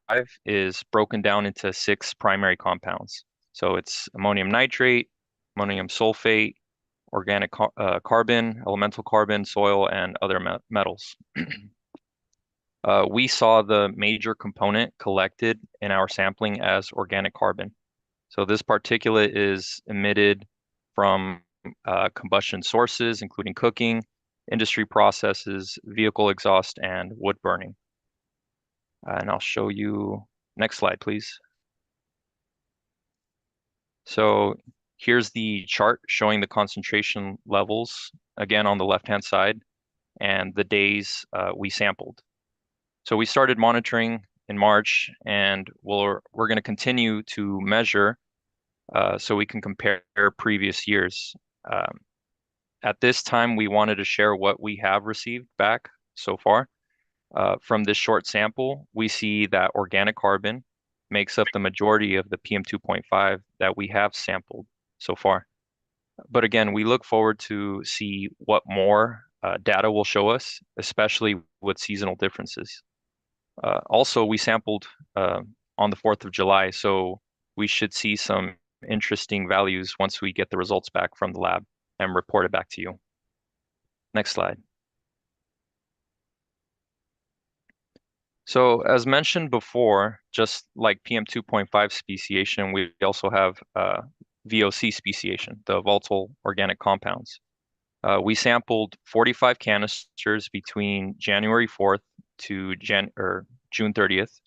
is broken down into 6 primary compounds. So it's ammonium nitrate, ammonium sulfate, organic carbon, elemental carbon, soil, and other metals. We saw the major component collected in our sampling as organic carbon. So this particulate is emitted from combustion sources, including cooking, industry processes, vehicle exhaust, and wood burning. And I'll show you, next slide, please. So here's the chart showing the concentration levels, again, on the left-hand side, and the days we sampled. So we started monitoring in March, and we're going to continue to measure so we can compare previous years. At this time, we wanted to share what we have received back so far. From this short sample, we see that organic carbon makes up the majority of the PM 2.5 that we have sampled so far. But again, we look forward to see what more data will show us, especially with seasonal differences. Also, we sampled on the 4th of July, so we should see some interesting values once we get the results back from the lab and report it back to you. Next slide. So as mentioned before, just like PM 2.5 speciation, we also have VOC speciation, the volatile organic compounds. We sampled 45 canisters between January 4th to June 30th.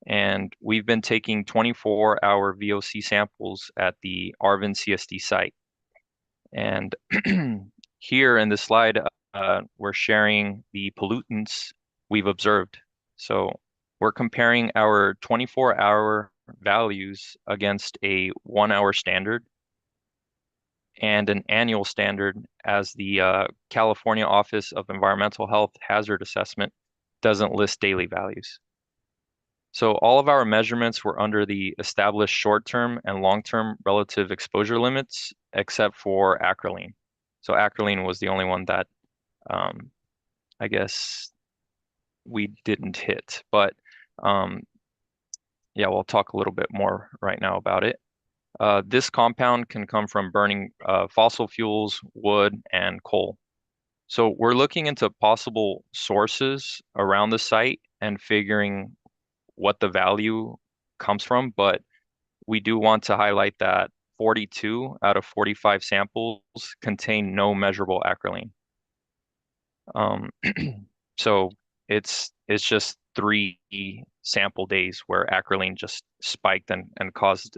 And we've been taking 24-hour VOC samples at the Arvin CSD site. And here in this slide, we're sharing the pollutants we've observed. So we're comparing our 24-hour values against a 1-hour standard and an annual standard, as the California Office of Environmental Health Hazard Assessment doesn't list daily values. So all of our measurements were under the established short-term and long-term relative exposure limits, except for acrolein. So acrolein was the only one that I guess we didn't hit. But yeah, we'll talk a little bit more right now about it. This compound can come from burning fossil fuels, wood, and coal. So we're looking into possible sources around the site and figuring what the value comes from, but we do want to highlight that 42 out of 45 samples contain no measurable acrolein. So it's just 3 sample days where acrolein just spiked and caused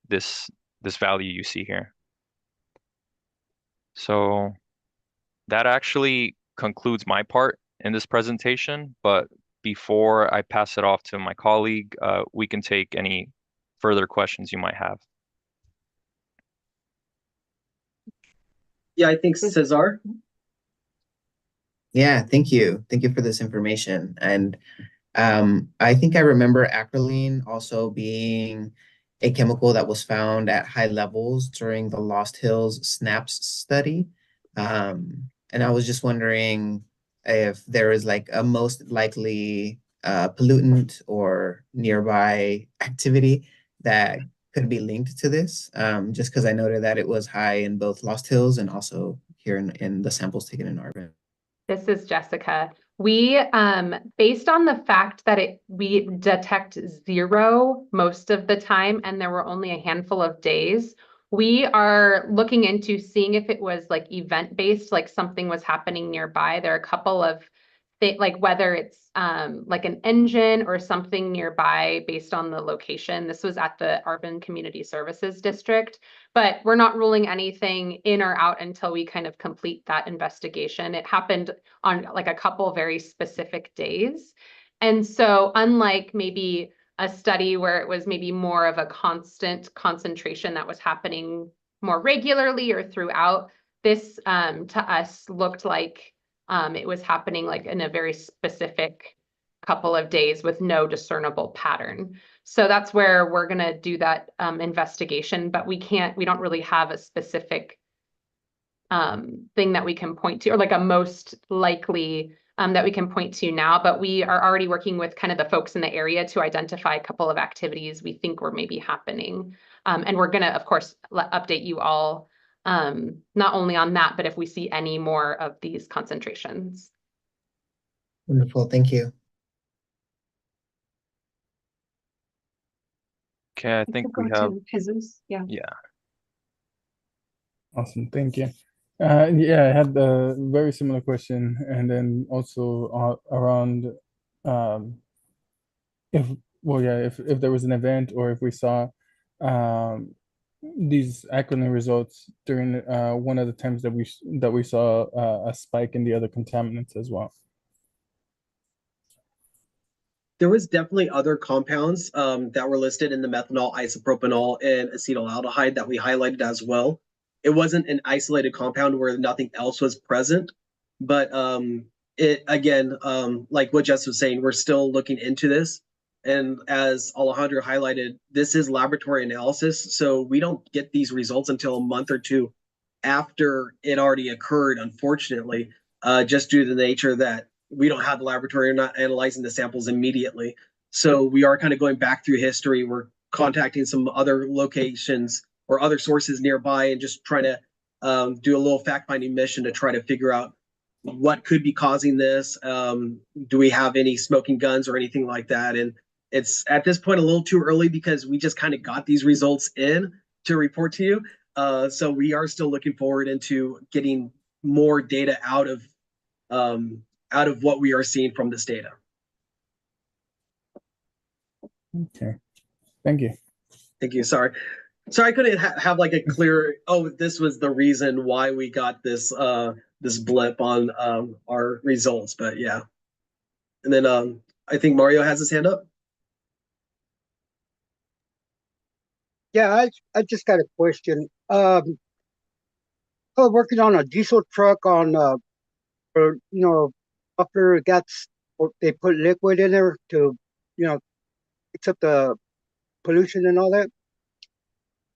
this value you see here. So that actually concludes my part in this presentation, but before I pass it off to my colleague, we can take any further questions you might have. Yeah, I think Cesar. Yeah, thank you. Thank you for this information. And I think I remember acrolein also being a chemical that was found at high levels during the Lost Hills SNAPS study. And I was just wondering if there is like a most likely pollutant or nearby activity that could be linked to this? Just because I noted that it was high in both Lost Hills and also here in the samples taken in Arvin. This is Jessica. We, based on the fact that we detect 0 most of the time, and there were only a handful of days, we are looking into seeing if it was like event-based, like something was happening nearby. There are a couple of like whether it's like an engine or something nearby based on the location. This was at the Arvin Community Services District, but we're not ruling anything in or out until we kind of complete that investigation. It happened on like a couple very specific days. And so unlike maybe a study where it was maybe more of a constant concentration that was happening more regularly or throughout, this to us looked like it was happening like in a very specific couple of days with no discernible pattern. So that's where we're going to do that investigation, but we don't really have a specific thing that we can point to, or like a most likely that we can point to now, but we are already working with kind of the folks in the area to identify a couple of activities we think were maybe happening. And we're going to, of course, update you all not only on that, but if we see any more of these concentrations. Wonderful, thank you. Okay, I think we have Jesus. Yeah. Awesome, thank you. Yeah, I had a very similar question, and then also around if there was an event or if we saw these acronym results during one of the times that we saw a spike in the other contaminants as well. There was definitely other compounds that were listed in the methanol, isopropanol, and acetaldehyde that we highlighted as well. It wasn't an isolated compound where nothing else was present, but it again, like what Jess was saying, we're still looking into this. And as Alejandro highlighted, this is laboratory analysis, so we don't get these results until a month or two after it already occurred, unfortunately, just due to the nature that we don't have the laboratory, we're not analyzing the samples immediately. So we are kind of going back through history. We're contacting some other locations or other sources nearby and just trying to do a little fact-finding mission to try to figure out what could be causing this. Do we have any smoking guns or anything like that? And it's at this point a little too early because we just kind of got these results in to report to you. So we are still looking forward into getting more data out of what we are seeing from this data. Okay, thank you. Thank you. Sorry, I couldn't have like a clear, oh, this was the reason why we got this this blip on our results, but yeah. And then I think Mario has his hand up. Yeah, I just got a question. I was working on a diesel truck on, or, after it gets, they put liquid in there to, fix up the pollution and all that.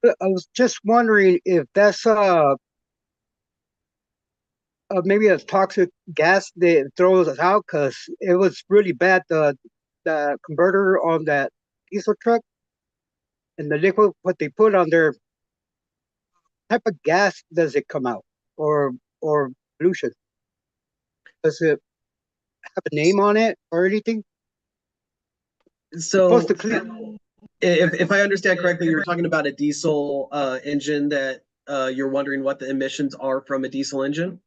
But I was just wondering if that's maybe a toxic gas they throws us out, because it was really bad, the converter on that diesel truck and the liquid what they put on there. Type of gas does it come out, or pollution? Does it have a name on it or anything? So Supposed to clean. if I understand correctly, you're talking about a diesel engine that you're wondering what the emissions are from a diesel engine?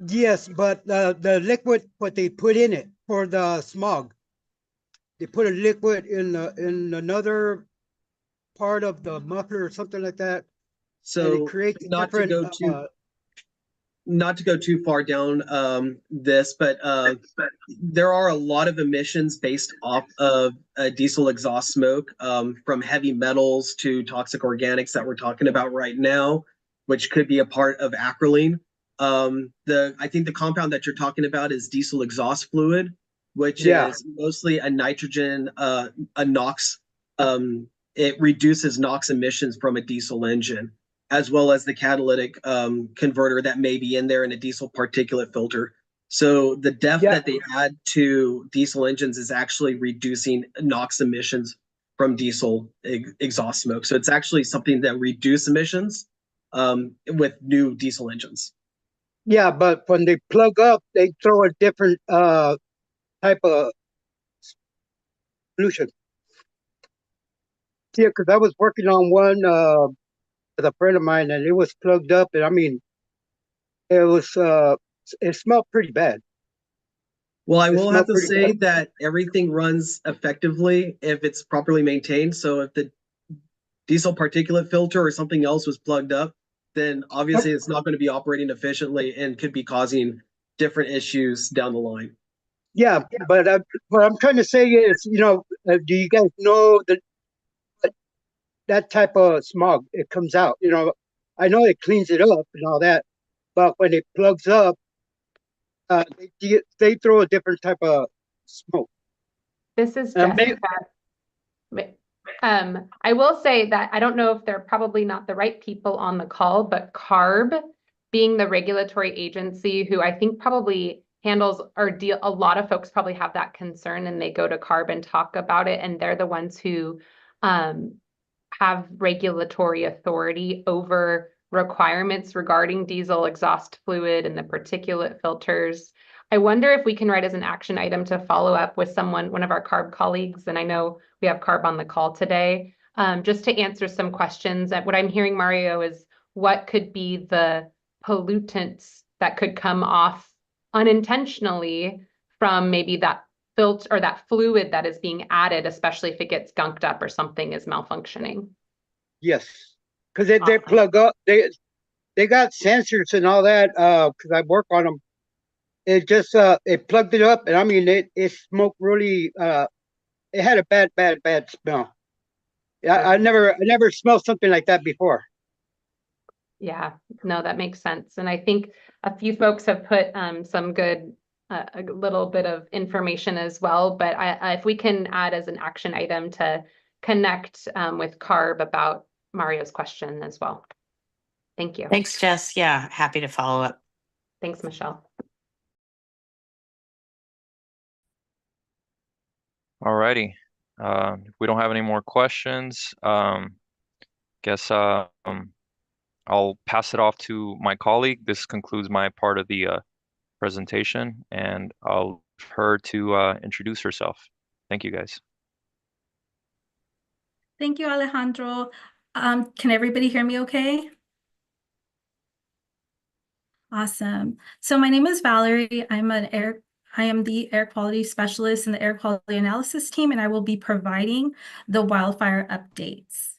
Yes, but the liquid what they put in it for the smog, they put a liquid in another part of the muffler or something like that. So and it creates not to different, go too far down this, but there are a lot of emissions based off of diesel exhaust smoke, from heavy metals to toxic organics that we're talking about right now, which could be a part of acrolein. I think the compound that you're talking about is diesel exhaust fluid, which is mostly a nitrogen, a NOx. It reduces NOx emissions from a diesel engine, as well as the catalytic converter that may be in there in a diesel particulate filter. So the depth Yeah. that they add to diesel engines is actually reducing NOx emissions from diesel exhaust smoke. So it's actually something that reduces emissions with new diesel engines. Yeah, but when they plug up, they throw a different type of solution. Yeah, because I was working on one with a friend of mine, and it was plugged up, and I mean, it was it smelled pretty bad. Well, I It will smelled have to pretty say bad. that everything runs effectively if it's properly maintained. So if the diesel particulate filter or something else was plugged up, then obviously it's not going to be operating efficiently and could be causing different issues down the line. Yeah, but what I'm trying to say is, you know, do you guys know that type of smog? It comes out. You know, I know it cleans it up and all that, but when it plugs up, they throw a different type of smoke. This is Maybe- Jessica. I will say that I don't know if they're probably not the right people on the call, but CARB, being the regulatory agency who I think probably handles or deal, a lot of folks probably have that concern and they go to CARB and talk about it, and they're the ones who have regulatory authority over requirements regarding diesel exhaust fluid and the particulate filters. I wonder if we can write as an action item to follow up with someone, one of our CARB colleagues, and I know we have CARB on the call today, just to answer some questions. What I'm hearing, Mario, is what could be the pollutants that could come off unintentionally from maybe that filter or that fluid that is being added, especially if it gets gunked up or something is malfunctioning. Yes, because they plug up. They got sensors and all that. Because I work on them. It just it plugged it up, and I mean it smoked really. It had a bad smell. I never smelled something like that before. Yeah, no, that makes sense. And I think a few folks have put some good, a little bit of information as well. But if we can add as an action item to connect with CARB about Mario's question as well. Thank you. Thanks, Jess. Yeah, happy to follow up. Thanks, Michelle. All righty. If we don't have any more questions, guess I'll pass it off to my colleague. This concludes my part of the presentation, and I'll leave her to introduce herself. Thank you, guys. Thank you, Alejandro. Can everybody hear me okay? Awesome. So my name is Valerie. I am the air quality specialist in the air quality analysis team, and I will be providing the wildfire updates.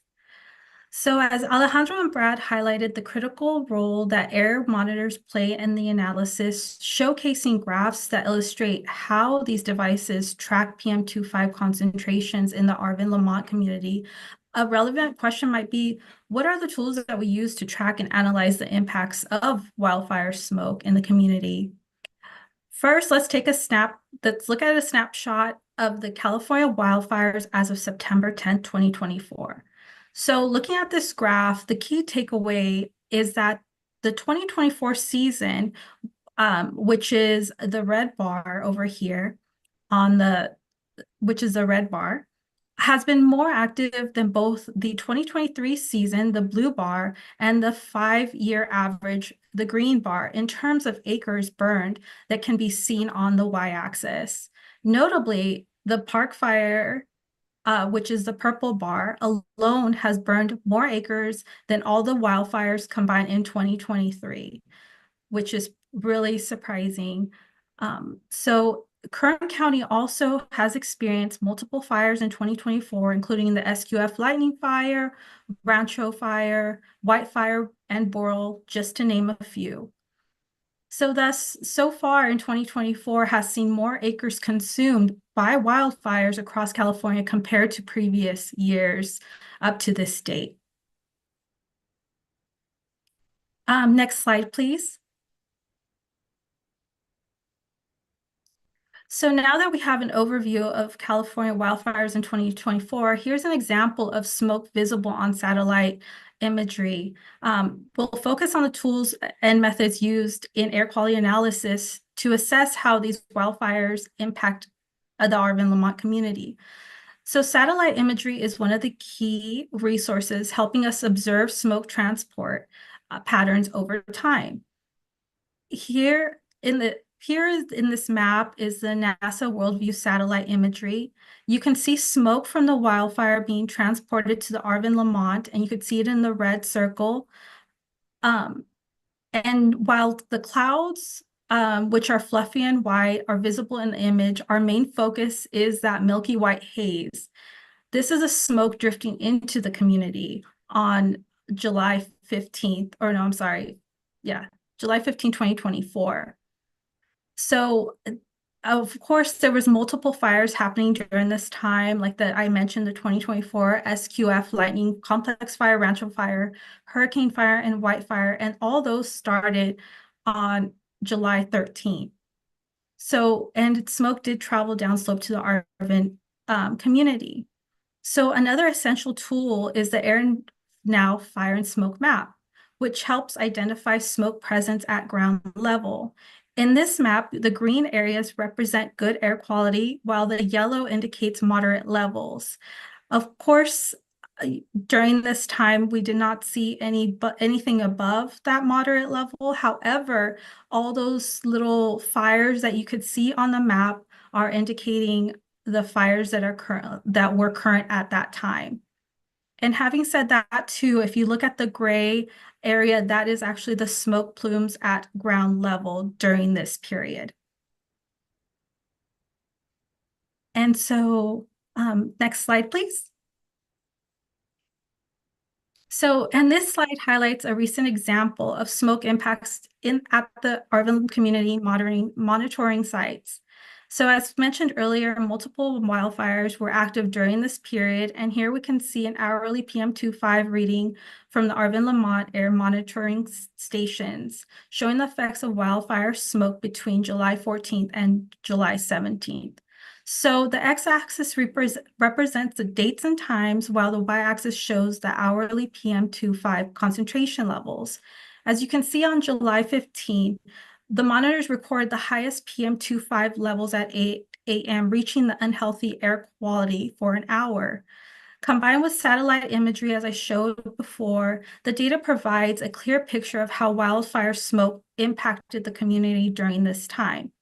So as Alejandro and Brad highlighted the critical role that air monitors play in the analysis, showcasing graphs that illustrate how these devices track PM2.5 concentrations in the Arvin Lamont community, a relevant question might be, what are the tools that we use to track and analyze the impacts of wildfire smoke in the community? First, let's look at a snapshot of the California wildfires as of September 10th, 2024. So looking at this graph, the key takeaway is that the 2024 season, which is the red bar over here which is the red bar, has been more active than both the 2023 season, the blue bar, and the 5-year average, the green bar, in terms of acres burned that can be seen on the y-axis. Notably, the Park Fire, which is the purple bar, alone has burned more acres than all the wildfires combined in 2023, which is really surprising. So Kern County also has experienced multiple fires in 2024, including the SQF Lightning Fire, Rancho Fire, White Fire, and Boral, just to name a few. So thus, so far in 2024 has seen more acres consumed by wildfires across California compared to previous years up to this date. Next slide, please. So now that we have an overview of California wildfires in 2024, here's an example of smoke visible on satellite imagery. We'll focus on the tools and methods used in air quality analysis to assess how these wildfires impact the Arvin Lamont community. So satellite imagery is one of the key resources helping us observe smoke transport patterns over time. Here in this map is the NASA Worldview satellite imagery. You can see smoke from the wildfire being transported to the Arvin Lamont, and you could see it in the red circle. And while the clouds, which are fluffy and white, are visible in the image, our main focus is that milky white haze. This is a smoke drifting into the community on July 15th, or no, I'm sorry. Yeah, July 15, 2024. So, of course, there was multiple fires happening during this time, like I mentioned, the 2024 SQF lightning complex fire, Rancho fire, hurricane fire, and white fire, and all those started on July 13th. So, and smoke did travel downslope to the Arvin community. So another essential tool is the AirNow Fire and Smoke Map, which helps identify smoke presence at ground level. In this map, the green areas represent good air quality, while the yellow indicates moderate levels. Of course, during this time, we did not see anything above that moderate level. However, all those little fires that you could see on the map are indicating the fires that were current at that time. And having said that too, if you look at the gray area, that is actually the smoke plumes at ground level during this period. And so, next slide, please. So, and this slide highlights a recent example of smoke impacts at the Arvin community monitoring sites. So as mentioned earlier, multiple wildfires were active during this period, and here we can see an hourly PM2.5 reading from the Arvin Lamont air monitoring stations, showing the effects of wildfire smoke between July 14th and July 17th. So the x-axis represents the dates and times, while the y-axis shows the hourly PM2.5 concentration levels. As you can see on July 15th, the monitors record the highest PM2.5 levels at 8 a.m., reaching the unhealthy air quality for an hour. Combined with satellite imagery, as I showed before, the data provides a clear picture of how wildfire smoke impacted the community during this time.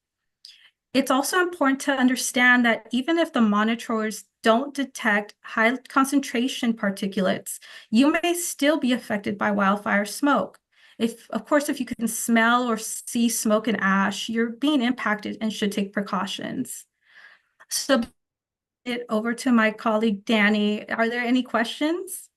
It's also important to understand that even if the monitors don't detect high concentration particulates, you may still be affected by wildfire smoke. Of course, if you can smell or see smoke and ash, you're being impacted and should take precautions. So it over to my colleague, Danny. Are there any questions?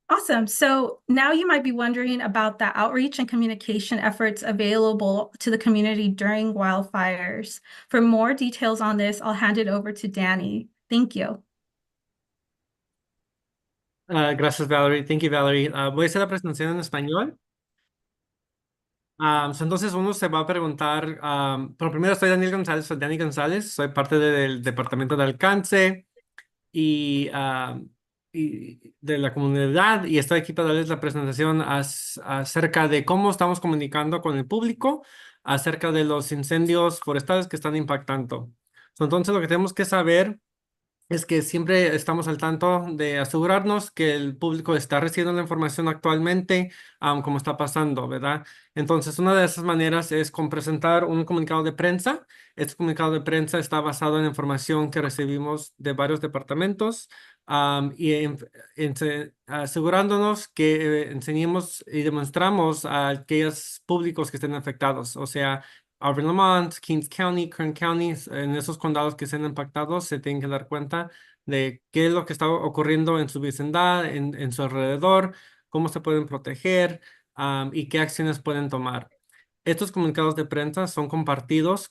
Awesome. So now you might be wondering about the outreach and communication efforts available to the community during wildfires. For more details on this, I'll hand it over to Danny. Thank you. Gracias, Valerie. Thank you, Valerie. Voy a hacer la presentación en español. Entonces uno se va a preguntar, pero primero soy Daniel González, soy Dani González, soy parte del Departamento de Alcance y de la comunidad, y estoy aquí para darles la presentación acerca de cómo estamos comunicando con el público acerca de los incendios forestales que están impactando. Entonces lo que tenemos que saber es que siempre estamos al tanto de asegurarnos que el público está recibiendo la información actualmente, como está pasando, ¿verdad? Entonces, una de esas maneras es con presentar un comunicado de prensa. Este comunicado de prensa está basado en información que recibimos de varios departamentos, asegurándonos que enseñemos y demostramos a aquellos públicos que estén afectados, o sea, Arvin Lamont, Kings County, Kern County, en esos condados que se han impactado, se tienen que dar cuenta de qué es lo que está ocurriendo en su vecindad, en su alrededor, cómo se pueden proteger, y qué acciones pueden tomar. Estos comunicados de prensa son compartidos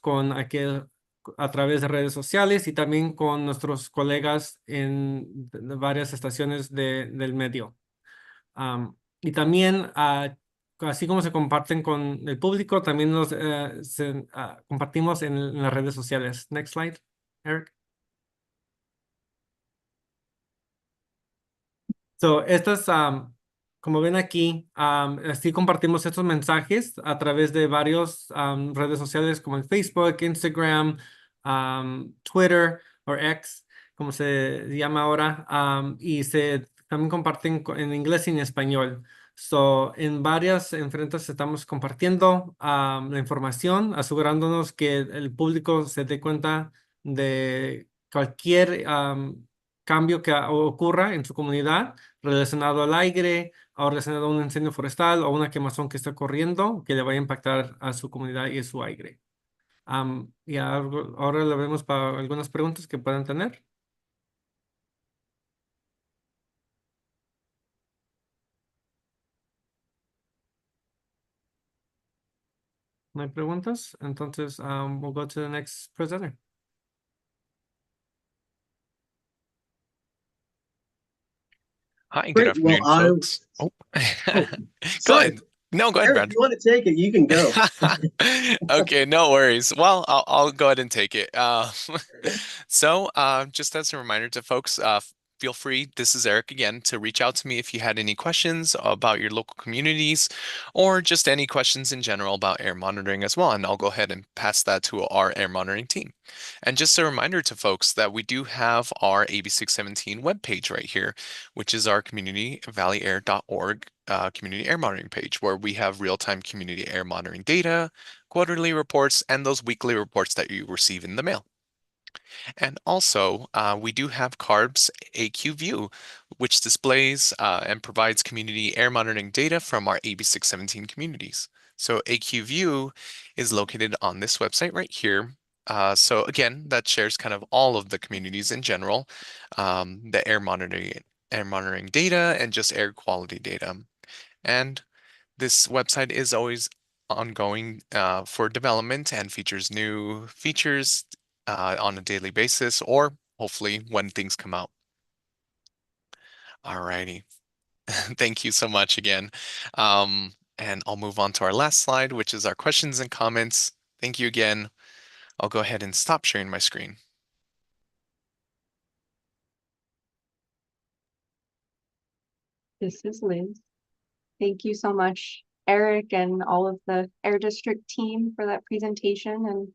a través de redes sociales y también con nuestros colegas en varias estaciones del medio. Y también, así como se comparten con el público, también los compartimos en las redes sociales. Next slide, Eric. So, como ven aquí, así compartimos estos mensajes a través de varios redes sociales como el Facebook, Instagram, Twitter o X, como se llama ahora, y se también comparten en inglés y en español. So, en varias enfrentas estamos compartiendo la información, asegurándonos que el público se dé cuenta de cualquier cambio que ocurra en su comunidad relacionado al aire o relacionado a un incendio forestal o una quemazón que está ocurriendo que le vaya a impactar a su comunidad y a su aire. Ahora le vemos para algunas preguntas que puedan tener. ¿No hay preguntas? Entonces, we'll go to the next presenter. Hi, good Great. Well, afternoon, folks. Oh, oh, go sorry. ahead. No, go ahead, Eric, Brad. you want to take it? You can go. Okay, no worries. Well, I'll go ahead and take it. So, just as a reminder to folks, feel free, this is Eric again, to reach out to me if you had any questions about your local communities or just any questions in general about air monitoring as well. And I'll go ahead and pass that to our air monitoring team. And just a reminder to folks that we do have our AB617 webpage right here, which is our community valleyair.org community air monitoring page, where we have real-time community air monitoring data, quarterly reports, and those weekly reports that you receive in the mail. And also, we do have CARB's AQ View, which displays and provides community air monitoring data from our AB617 communities. So AQ View is located on this website right here. So again, that shares kind of all of the communities in general, the air monitoring data and just air quality data. And this website is always ongoing for development and features new features on a daily basis, or hopefully when things come out. Alrighty. Thank you so much again. And I'll move on to our last slide, which is our questions and comments. Thank you again. I'll go ahead and stop sharing my screen. This is Liz. Thank you so much, Eric, and all of the Air District team for that presentation. And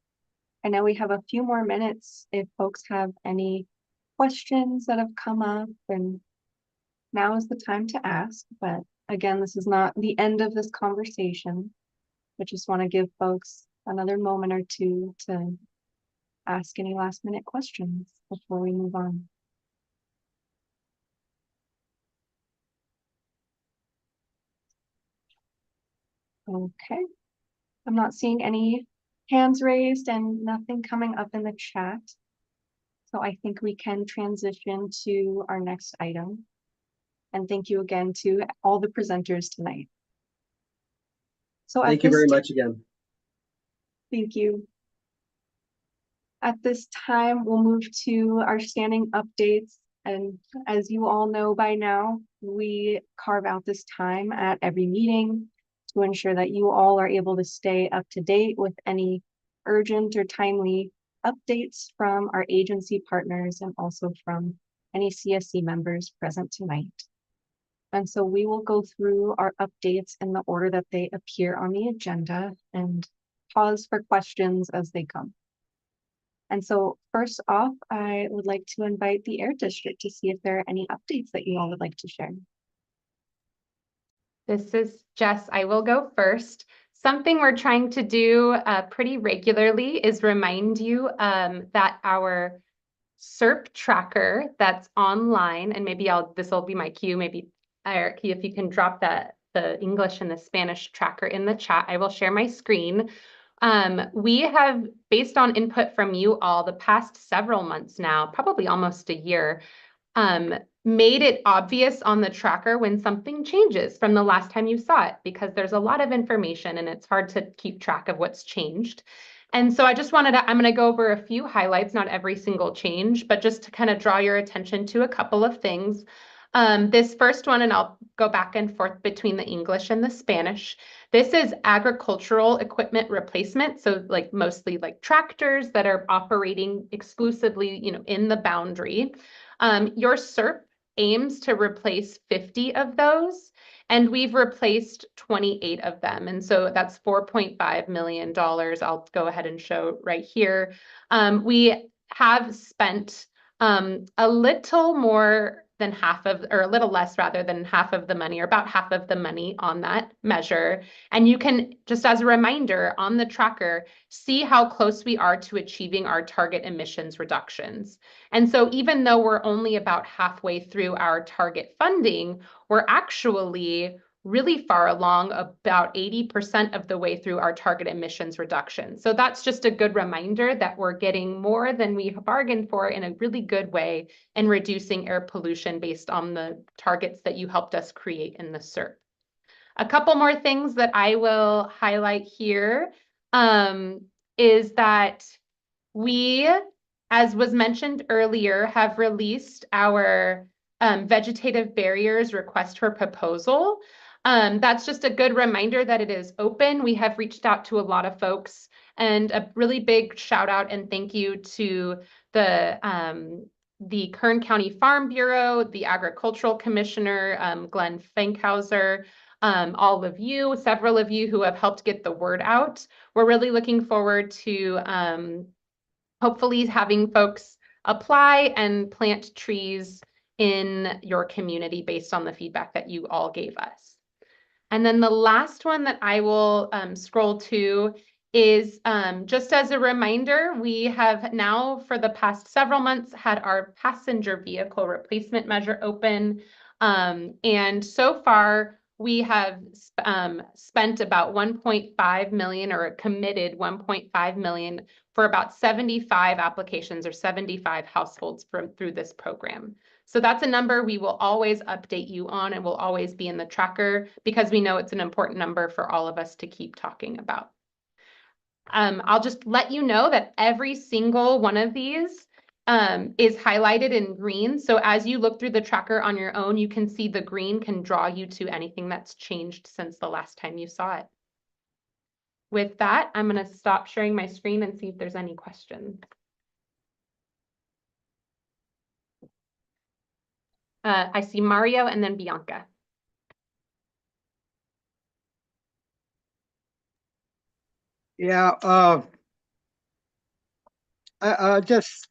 I know we have a few more minutes if folks have any questions that have come up, and now is the time to ask. But again, this is not the end of this conversation. I just want to give folks another moment or two to ask any last minute questions before we move on. Okay, I'm not seeing any hands raised and nothing coming up in the chat. So I think we can transition to our next item. And thank you again to all the presenters tonight. So Thank you very much again. Thank you. At this time, we'll move to our standing updates. And as you all know by now, we carve out this time at every meeting to ensure that you all are able to stay up to date with any urgent or timely updates from our agency partners and also from any CSC members present tonight. And so we will go through our updates in the order that they appear on the agenda and pause for questions as they come. And so first off, I would like to invite the Air District to see if there are any updates that you all would like to share. This is Jess. I will go first. Something we're trying to do pretty regularly is remind you that our SERP tracker that's online, and maybe this will be my cue, maybe Eric, if you can drop the English and the Spanish tracker in the chat, I will share my screen. We have, based on input from you all the past several months now, probably almost a year, made it obvious on the tracker when something changes from the last time you saw it, because there's a lot of information and it's hard to keep track of what's changed. And so I just I'm going to go over a few highlights, not every single change, but just to kind of draw your attention to a couple of things. This first one, and I'll go back and forth between the English and the Spanish. This is agricultural equipment replacement. So like mostly like tractors that are operating exclusively, in the boundary. Your SERP aims to replace 50 of those, and we've replaced 28 of them. And so that's $4.5 million. I'll go ahead and show right here. We have spent a little more than half of, or a little less rather than half of the money, or about half of the money on that measure. And you can, just as a reminder on the tracker, see how close we are to achieving our target emissions reductions. And so even though we're only about halfway through our target funding, we're actually really far along, about 80% of the way through our target emissions reduction. So that's just a good reminder that we're getting more than we bargained for in a really good way in reducing air pollution based on the targets that you helped us create in the SERP. A couple more things that I will highlight here is that we, as was mentioned earlier, have released our vegetative barriers request for proposal. That's just a good reminder that it is open. We have reached out to a lot of folks, and a really big shout out and thank you to the Kern County Farm Bureau, the Agricultural Commissioner, Glenn Fankhauser, all of you, several of you who have helped get the word out. We're really looking forward to hopefully having folks apply and plant trees in your community based on the feedback that you all gave us. And then the last one that I will scroll to is just as a reminder, we have now for the past several months had our passenger vehicle replacement measure open. And so far we have spent about 1.5 million, or committed 1.5 million for about 75 applications or 75 households through this program. So that's a number we will always update you on, and will always be in the tracker because we know it's an important number for all of us to keep talking about. I'll just let you know that every single one of these is highlighted in green. So as you look through the tracker on your own, you can see the green can draw you to anything that's changed since the last time you saw it. With that, I'm going to stop sharing my screen and see if there's any questions. I see Mario and then Bianca. Yeah, I just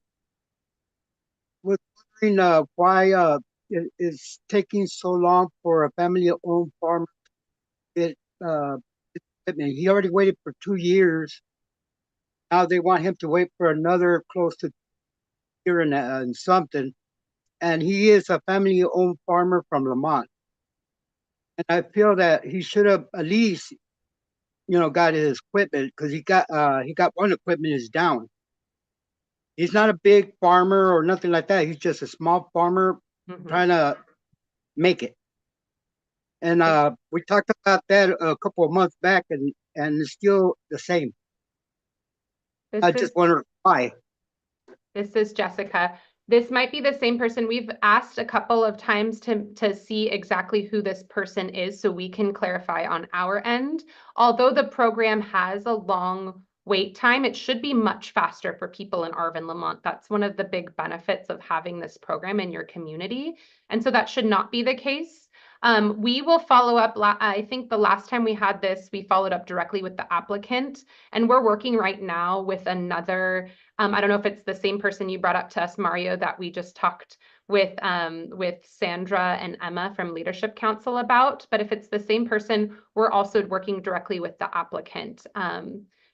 was wondering why it is taking so long for a family-owned farm to get equipment. He already waited for 2 years. Now they want him to wait for another close to year and something. And he is a family-owned farmer from Lamont. And I feel that he should have at least, got his equipment, because he got one equipment is down. He's not a big farmer or nothing like that. He's just a small farmer trying to make it. And we talked about that a couple of months back, and it's still the same. I just wonder why. This is Jessica. This might be the same person. We've asked a couple of times to see exactly who this person is so we can clarify on our end. Although the program has a long wait time, it should be much faster for people in Arvin, Lamont. That's one of the big benefits of having this program in your community. And so that should not be the case. We will follow up. I think the last time we had this, we followed up directly with the applicant, and we're working right now with another, I don't know if it's the same person you brought up to us, Mario, that we just talked with Sandra and Emma from Leadership Council about, but if it's the same person, we're also working directly with the applicant.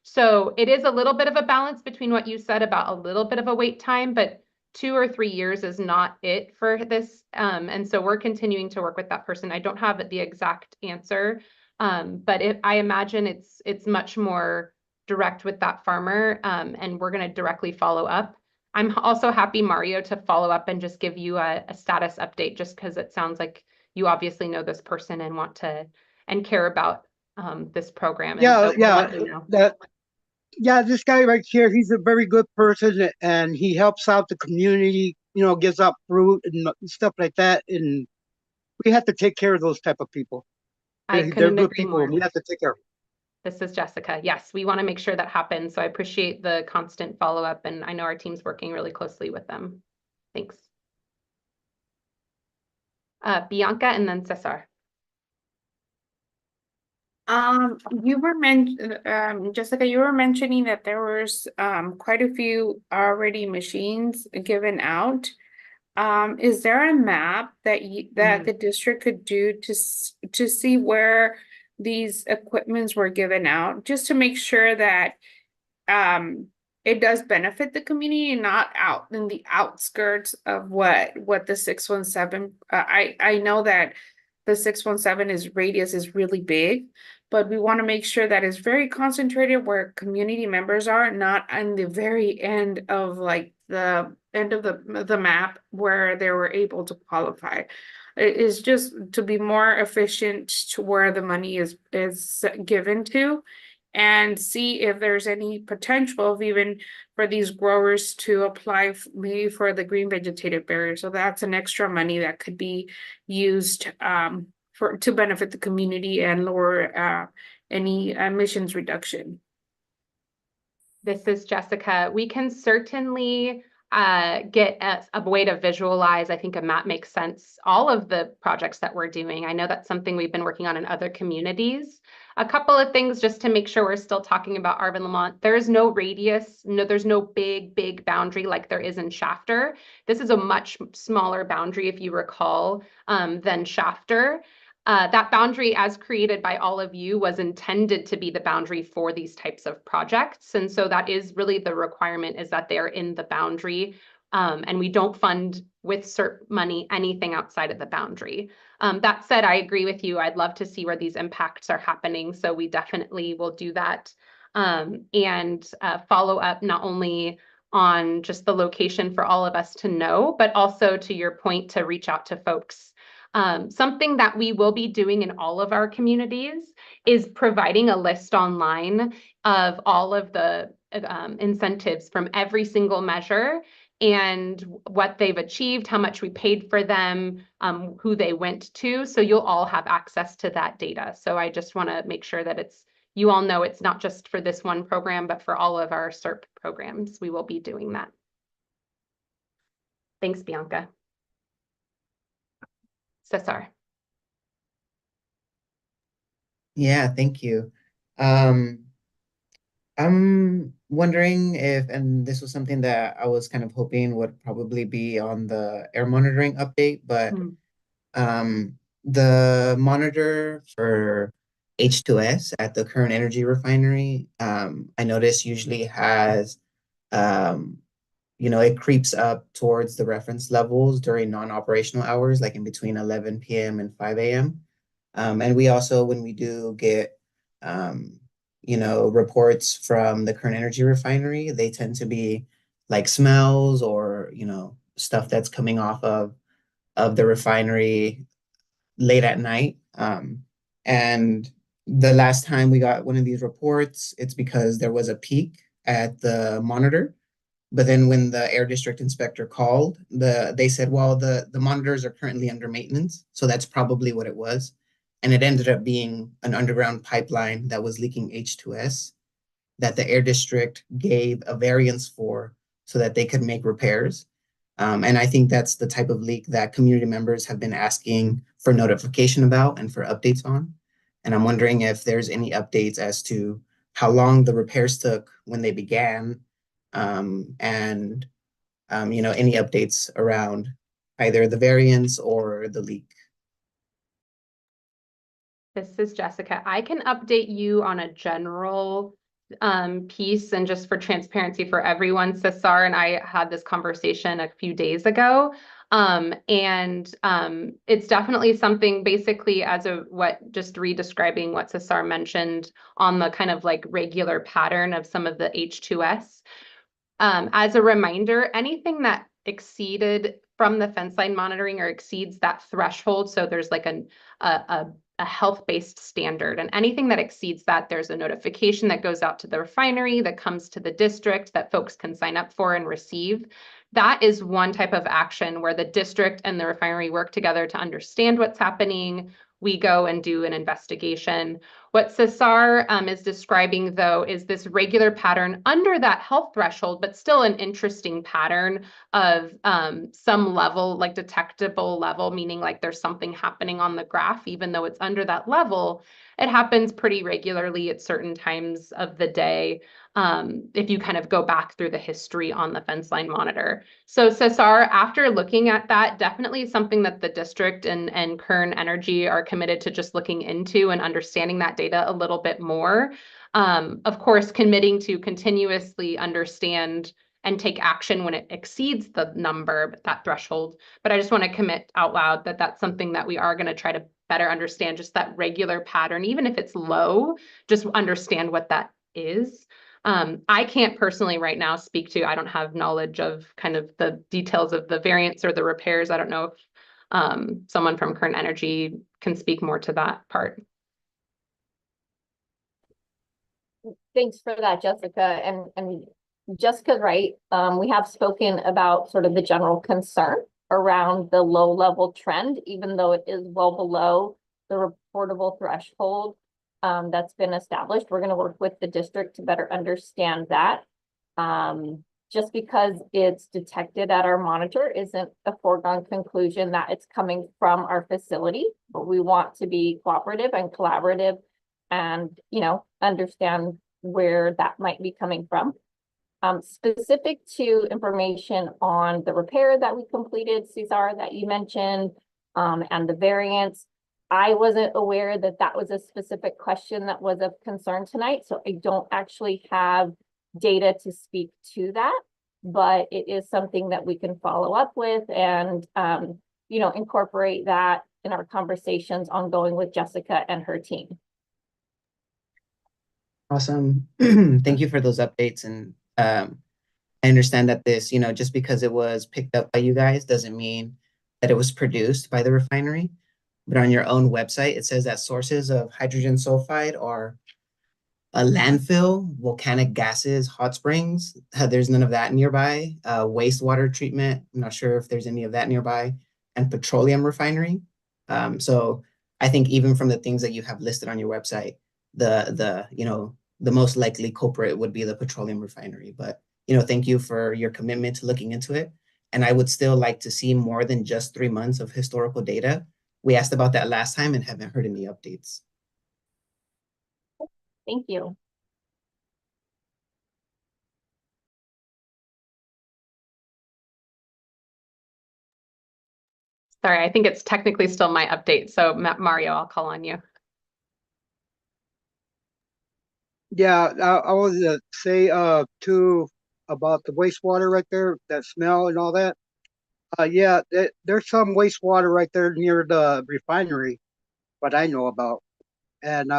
So it is a little bit of a balance between what you said about a little bit of a wait time, but 2 or 3 years is not it for this. And so we're continuing to work with that person. I don't have the exact answer, but I imagine it's much more direct with that farmer, and we're going to directly follow up. I'm also happy, Mario, to follow up and just give you a status update, just because it sounds like you obviously know this person and want to and care about this program. And so we'll let you know. Yeah, this guy right here, he's a very good person, and he helps out the community, gives out fruit and stuff like that. And we have to take care of those type of people. They're good people, and we have to take care of them. This is Jessica. Yes, we want to make sure that happens. So I appreciate the constant follow-up, and I know our team's working really closely with them. Thanks. Bianca and then Cesar. Jessica, you were mentioning that there was quite a few already machines given out. Is there a map that the district could do to see where these equipments were given out, just to make sure that it does benefit the community and not out in the outskirts of what the 617 I know that the 617 radius is really big, but we want to make sure that it's very concentrated where community members are, not on the very end of like the end of the map where they were able to qualify. It is just to be more efficient to where the money is given to, and see if there's any potential of even for these growers to apply maybe for the green vegetative barrier. So that's an extra money that could be used to benefit the community and lower any emissions reduction. This is Jessica. We can certainly get a way to visualize. I think a map makes sense. All of the projects that we're doing. I know that's something we've been working on in other communities. A couple of things just to make sure we're still talking about Arvin Lamont. There is no radius. There's no big boundary like there is in Shafter. This is a much smaller boundary, if you recall, than Shafter. That boundary, as created by all of you, was intended to be the boundary for these types of projects. And so that is really the requirement, is that they're in the boundary. And we don't fund with CERP money anything outside of the boundary. That said, I agree with you. I'd love to see where these impacts are happening. So we definitely will do that and follow up not only on just the location for all of us to know, but also, to your point, to reach out to folks. Something that we will be doing in all of our communities is providing a list online of all of the incentives from every single measure and what they've achieved, how much we paid for them, who they went to. So you'll all have access to that data. So I just want to make sure that you all know it's not just for this one program, but for all of our CERP programs, we will be doing that. Thanks, Bianca. Cesar. Yeah, thank you. I'm wondering if, and this was something that I was kind of hoping would probably be on the air monitoring update, but the monitor for H2S at the current energy refinery, I noticed usually has, it creeps up towards the reference levels during non-operational hours, like in between 11 p.m. and 5 a.m. And we also, when we do get, reports from the current energy refinery, they tend to be like smells or, stuff that's coming off of the refinery late at night. And the last time we got one of these reports, it's because there was a peak at the monitor. But then when the air district inspector called, they said, well, the monitors are currently under maintenance. So that's probably what it was. And it ended up being an underground pipeline that was leaking H2S that the air district gave a variance for so that they could make repairs. And I think that's the type of leak that community members have been asking for notification about and for updates on. And I'm wondering if there's any updates as to how long the repairs took when they began, and any updates around either the variance or the leak. This is Jessica. I can update you on a general piece, and just for transparency for everyone, Cesar and I had this conversation a few days ago. It's definitely something, basically just re-describing what Cesar mentioned on the kind of like regular pattern of some of the H2S. As a reminder, anything that exceeded from the fence line monitoring or exceeds that threshold, so there's like a health-based standard, and anything that exceeds that, there's a notification that goes out to the refinery that comes to the district that folks can sign up for and receive. That is one type of action where the district and the refinery work together to understand what's happening. We go and do an investigation. What Cesar is describing, though, is this regular pattern under that health threshold, but still an interesting pattern of some level, like detectable level, meaning like there's something happening on the graph, even though it's under that level. It happens pretty regularly at certain times of the day. If you kind of go back through the history on the fence line monitor. So Cesar, after looking at that, definitely something that the district and Kern Energy are committed to just looking into and understanding that data a little bit more. Of course, committing to continuously understand and take action when it exceeds the number, that threshold. But I just want to commit out loud that that's something that we are going to try to better understand, just that regular pattern, even if it's low, just understand what that is. I can't personally right now speak to, I don't have knowledge of kind of the details of the variants or the repairs. I don't know if someone from Kern Energy can speak more to that part. Thanks for that, Jessica. And Jessica's right. We have spoken about sort of the general concern around the low level trend, even though it is well below the reportable threshold that's been established. We're going to work with the district to better understand that. Just because it's detected at our monitor isn't a foregone conclusion that it's coming from our facility, but we want to be cooperative and collaborative and, you know, understand where that might be coming from. Specific to information on the repair that we completed, Cesar, that you mentioned, and the variants, I wasn't aware that that was a specific question that was of concern tonight, so I don't actually have data to speak to that, but it is something that we can follow up with and, you know, incorporate that in our conversations ongoing with Jessica and her team. Awesome. Thank you for those updates. And I understand that this, you know, just because it was picked up by you guys doesn't mean that it was produced by the refinery. But on your own website, it says that sources of hydrogen sulfide are a landfill, volcanic gases, hot springs. There's none of that nearby. Wastewater treatment. I'm not sure if there's any of that nearby. And petroleum refinery. So I think even from the things that you have listed on your website, the you know, the most likely culprit would be the petroleum refinery. But, you know, thank you for your commitment to looking into it. And I would still like to see more than just 3 months of historical data. We asked about that last time and haven't heard any updates. Thank you. Sorry, I think it's technically still my update. So Mario, I'll call on you. Yeah, I was to say too about the wastewater right there, that smell and all that. Yeah, there's some wastewater right there near the refinery, what I know about, and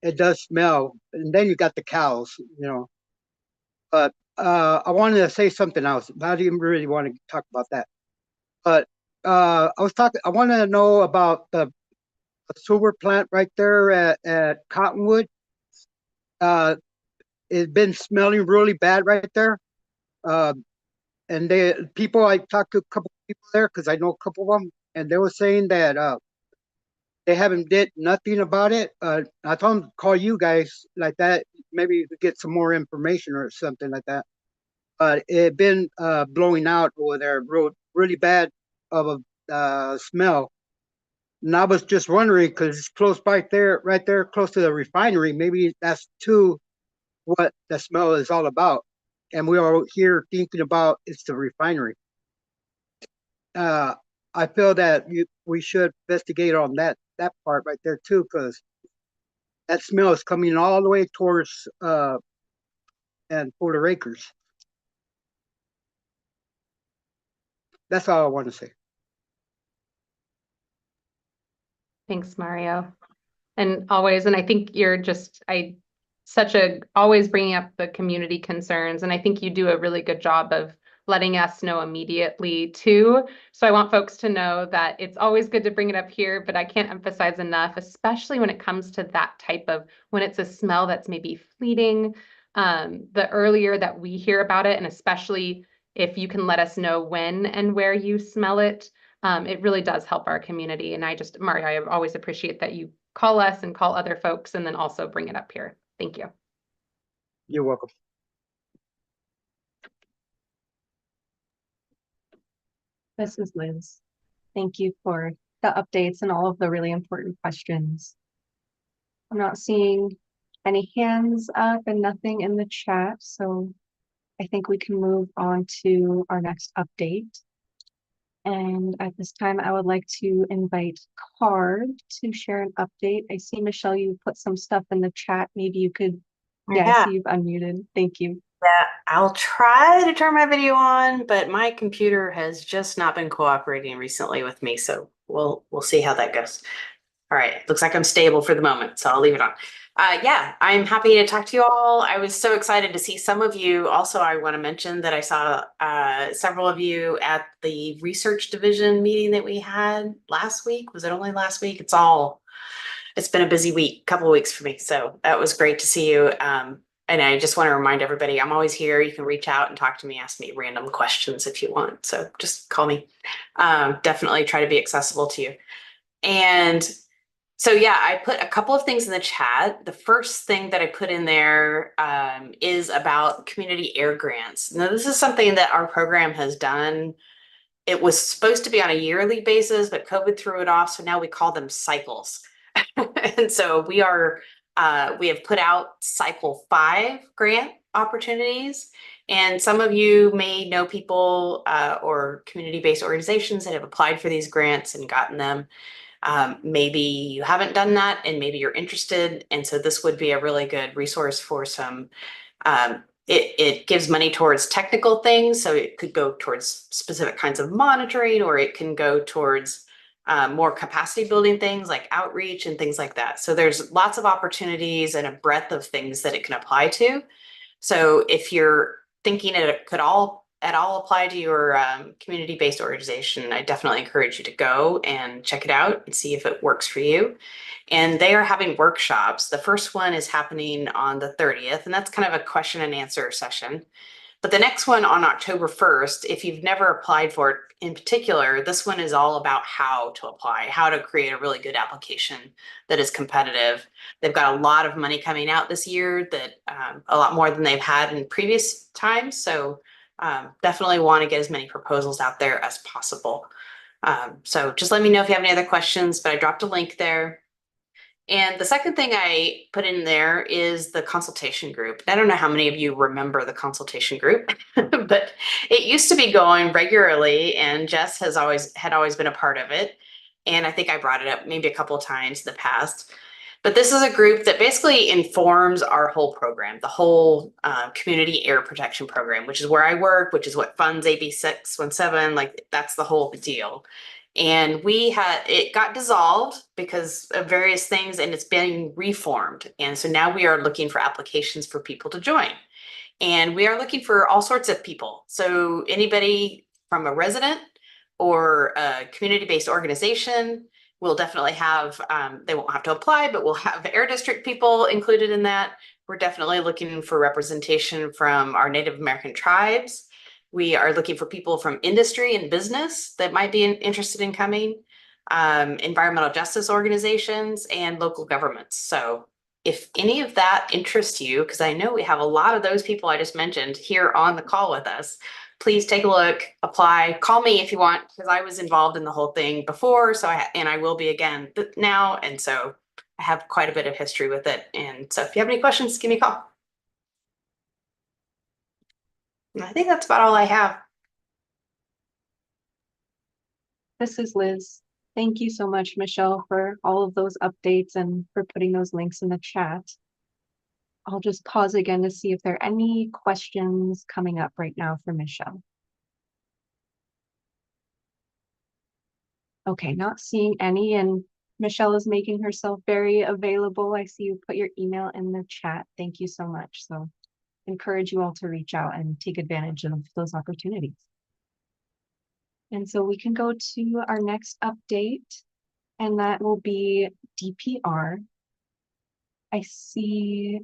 it does smell. And then you got the cows, you know. But I wanted to say something else. I didn't really want to talk about that. But I wanted to know about the sewer plant right there at Cottonwood. It's been smelling really bad right there. And I talked to a couple of people there because I know a couple of them, and they were saying that they haven't did nothing about it. I told them to call you guys like that. Maybe you could get some more information or something like that. But it been blowing out over there, really bad of a smell. And I was just wondering because it's close by there, right there, close to the refinery. Maybe that's too what the smell is all about. And we are here thinking about it's the refinery. I feel that we should investigate on that part right there too, because that smell is coming all the way towards and Porter Acres. That's all I want to say. Thanks, Mario. And always, and I think you're just, always bringing up the community concerns. And I think you do a really good job of letting us know immediately too. So I want folks to know that it's always good to bring it up here, but I can't emphasize enough, especially when it comes to that type of, when it's a smell that's maybe fleeting, the earlier that we hear about it, and especially if you can let us know when and where you smell it, it really does help our community. And Mario, I always appreciate that you call us and call other folks and then also bring it up here. Thank you. You're welcome. This is Liz. Thank you for the updates and all of the really important questions. I'm not seeing any hands up and nothing in the chat, so I think we can move on to our next update. And at this time, I would like to invite Card to share an update. I see, Michelle, you put some stuff in the chat. Maybe you could, yeah, I Yeah. see you've unmuted. Thank you. Yeah, I'll try to turn my video on, but my computer has just not been cooperating recently with me, so we'll see how that goes. All right, looks like I'm stable for the moment, so I'll leave it on. Yeah, I'm happy to talk to you all. I was so excited to see some of you. Also, I want to mention that I saw several of you at the research division meeting that we had last week. Was it only last week? It's been a busy week, couple of weeks for me. So that was great to see you. And I just want to remind everybody, I'm always here. You can reach out and talk to me, ask me random questions if you want. So just call me. Definitely try to be accessible to you. And so, yeah, I put a couple of things in the chat. The first thing that I put in there is about community air grants. Now, this is something that our program has done. It was supposed to be on a yearly basis, but COVID threw it off. So now we call them cycles. And so we have put out cycle 5 grant opportunities. And some of you may know people or community-based organizations that have applied for these grants and gotten them. Maybe you haven't done that and maybe you're interested. And so this would be a really good resource for some, it gives money towards technical things. So it could go towards specific kinds of monitoring, or it can go towards more capacity building things like outreach and things like that. So there's lots of opportunities and a breadth of things that it can apply to. So if you're thinking it could at all apply to your community-based organization, I definitely encourage you to go and check it out and see if it works for you. And they are having workshops. The first one is happening on the 30th, and that's kind of a question and answer session. But the next one on October 1st, if you've never applied for it in particular, this one is all about how to apply, how to create a really good application that is competitive. They've got a lot of money coming out this year, that a lot more than they've had in previous times. So definitely want to get as many proposals out there as possible. So just let me know if you have any other questions, but I dropped a link there. And the second thing I put in there is the consultation group. I don't know how many of you remember the consultation group, but it used to be going regularly, and Jess had always been a part of it. And I think I brought it up maybe a couple of times in the past. But this is a group that basically informs our whole program, the whole community air protection program, which is where I work, which is what funds AB 617, like that's the whole deal. And it got dissolved because of various things, and it's been reformed. And so now we are looking for applications for people to join. And we are looking for all sorts of people. So anybody from a resident or a community-based organization, we'll definitely have, they won't have to apply, but we'll have Air District people included in that. We're definitely looking for representation from our Native American tribes. We are looking for people from industry and business that might be interested in coming, environmental justice organizations, and local governments. So if any of that interests you, because I know we have a lot of those people I just mentioned here on the call with us, please take a look, apply, call me if you want, because I was involved in the whole thing before, and I will be again now. And so I have quite a bit of history with it. And so if you have any questions, give me a call. And I think that's about all I have. This is Liz. Thank you so much, Michelle, for all of those updates and for putting those links in the chat. I'll just pause again to see if there are any questions coming up right now for Michelle. Okay, not seeing any, and Michelle is making herself very available. I see you put your email in the chat. Thank you so much. So encourage you all to reach out and take advantage of those opportunities. And so we can go to our next update, and that will be DPR. I see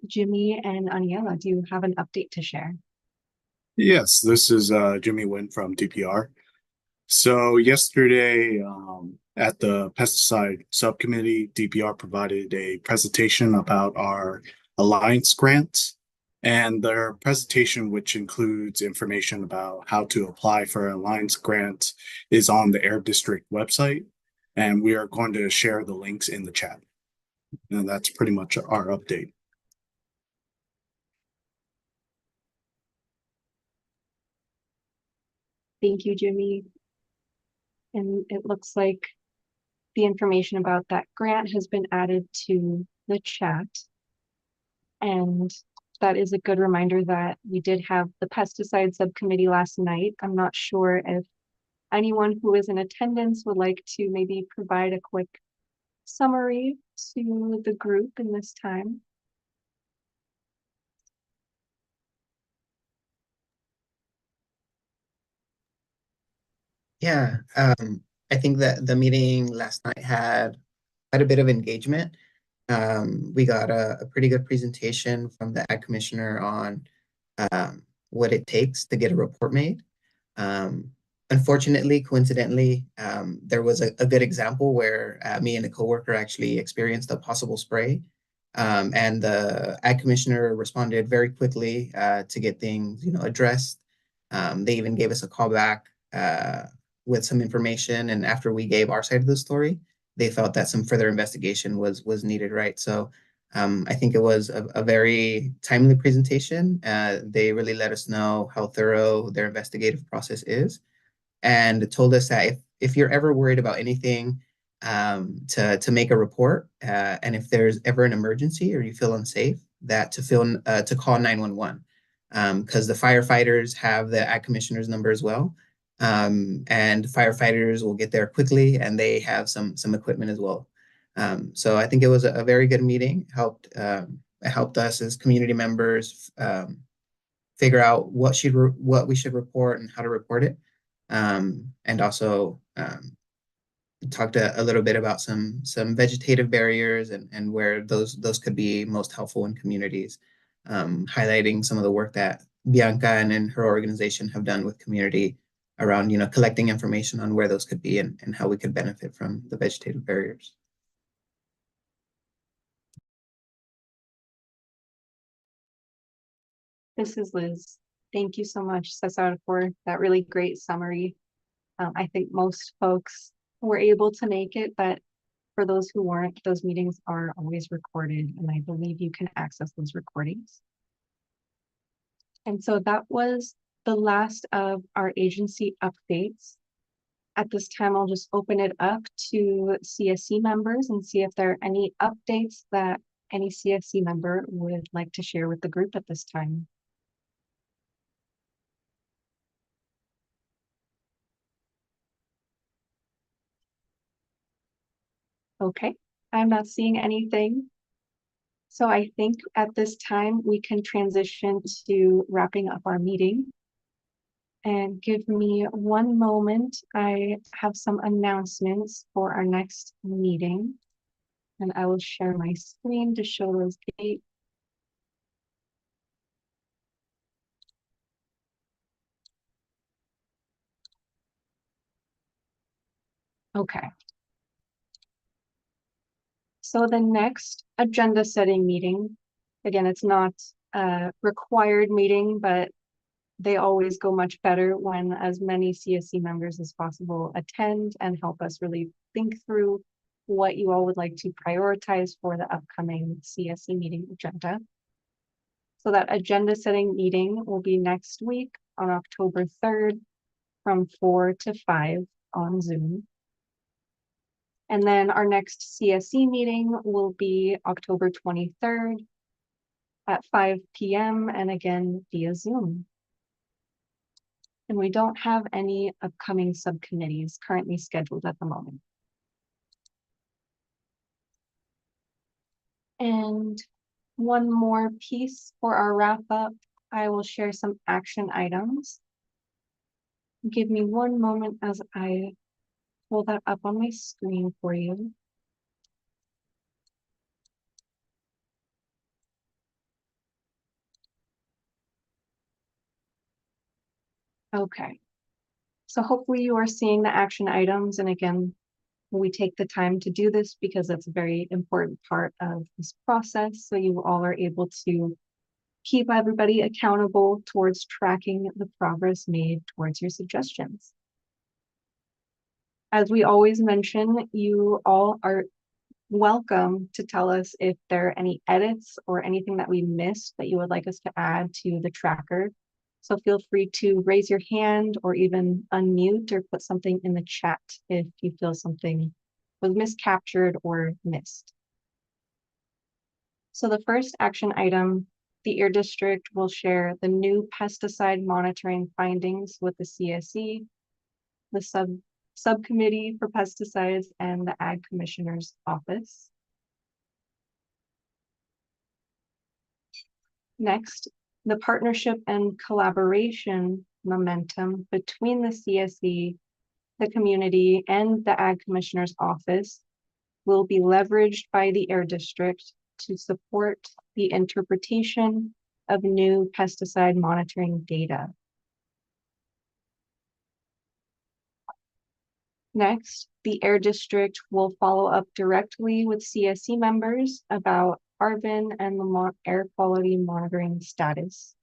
Jimmy and Aniela. Do you have an update to share? Yes, this is Jimmy Nguyen from DPR. So yesterday, at the pesticide subcommittee, DPR provided a presentation about our alliance grants. And their presentation, which includes information about how to apply for an alliance grant, is on the Air District website. And we are going to share the links in the chat. And that's pretty much our update. Thank you, Jimmy. And it looks like the information about that grant has been added to the chat. And that is a good reminder that we did have the pesticide subcommittee last night. I'm not sure if anyone who is in attendance would like to maybe provide a quick summary to the group in this time. Yeah, I think that the meeting last night had quite a bit of engagement. We got a pretty good presentation from the Ag Commissioner on what it takes to get a report made. Unfortunately, coincidentally, there was a good example where me and a coworker actually experienced a possible spray. And the Ag Commissioner responded very quickly to get things, addressed. They even gave us a call back with some information, and after we gave our side of the story, they felt that some further investigation was needed, right? So I think it was a very timely presentation. They really let us know how thorough their investigative process is, and told us that if you're ever worried about anything, to make a report, and if there's ever an emergency or you feel unsafe, that to call 911, because the firefighters have the Ag Commissioner's number as well. And firefighters will get there quickly, and they have some equipment as well. So I think it was a very good meeting. It helped us as community members figure out what we should report and how to report it, and also talked a little bit about some vegetative barriers and where those could be most helpful in communities, highlighting some of the work that Bianca and her organization have done with community around, collecting information on where those could be and how we could benefit from the vegetative barriers. This is Liz. Thank you so much, Cesar, for that really great summary. I think most folks were able to make it, but for those who weren't, those meetings are always recorded, and I believe you can access those recordings. And so that was the last of our agency updates. At this time, I'll just open it up to CSC members and see if there are any updates that any CSC member would like to share with the group at this time. Okay, I'm not seeing anything. So I think at this time we can transition to wrapping up our meeting. And give me one moment. I have some announcements for our next meeting, and I will share my screen to show those dates. Okay. So the next agenda setting meeting, again, it's not a required meeting, but they always go much better when as many CSC members as possible attend and help us really think through what you all would like to prioritize for the upcoming CSC meeting agenda. So that agenda setting meeting will be next week on October 3rd from 4 to 5 on Zoom. And then our next CSC meeting will be October 23rd at 5 p.m. and again via Zoom. And we don't have any upcoming subcommittees currently scheduled at the moment. And one more piece for our wrap up, I will share some action items. Give me one moment as I pull that up on my screen for you. Okay. So hopefully you are seeing the action items. And again, we take the time to do this because that's a very important part of this process. So you all are able to keep everybody accountable towards tracking the progress made towards your suggestions. As we always mention, you all are welcome to tell us if there are any edits or anything that we missed that you would like us to add to the tracker. So feel free to raise your hand or even unmute or put something in the chat if you feel something was miscaptured or missed. So the first action item, the Air District will share the new pesticide monitoring findings with the CSC, the Subcommittee for Pesticides, and the Ag Commissioner's Office. Next, the partnership and collaboration momentum between the CSC, the community, and the Ag Commissioner's Office will be leveraged by the Air District to support the interpretation of new pesticide monitoring data. Next, the Air District will follow up directly with CSC members about Arvin and Lamont air quality monitoring status.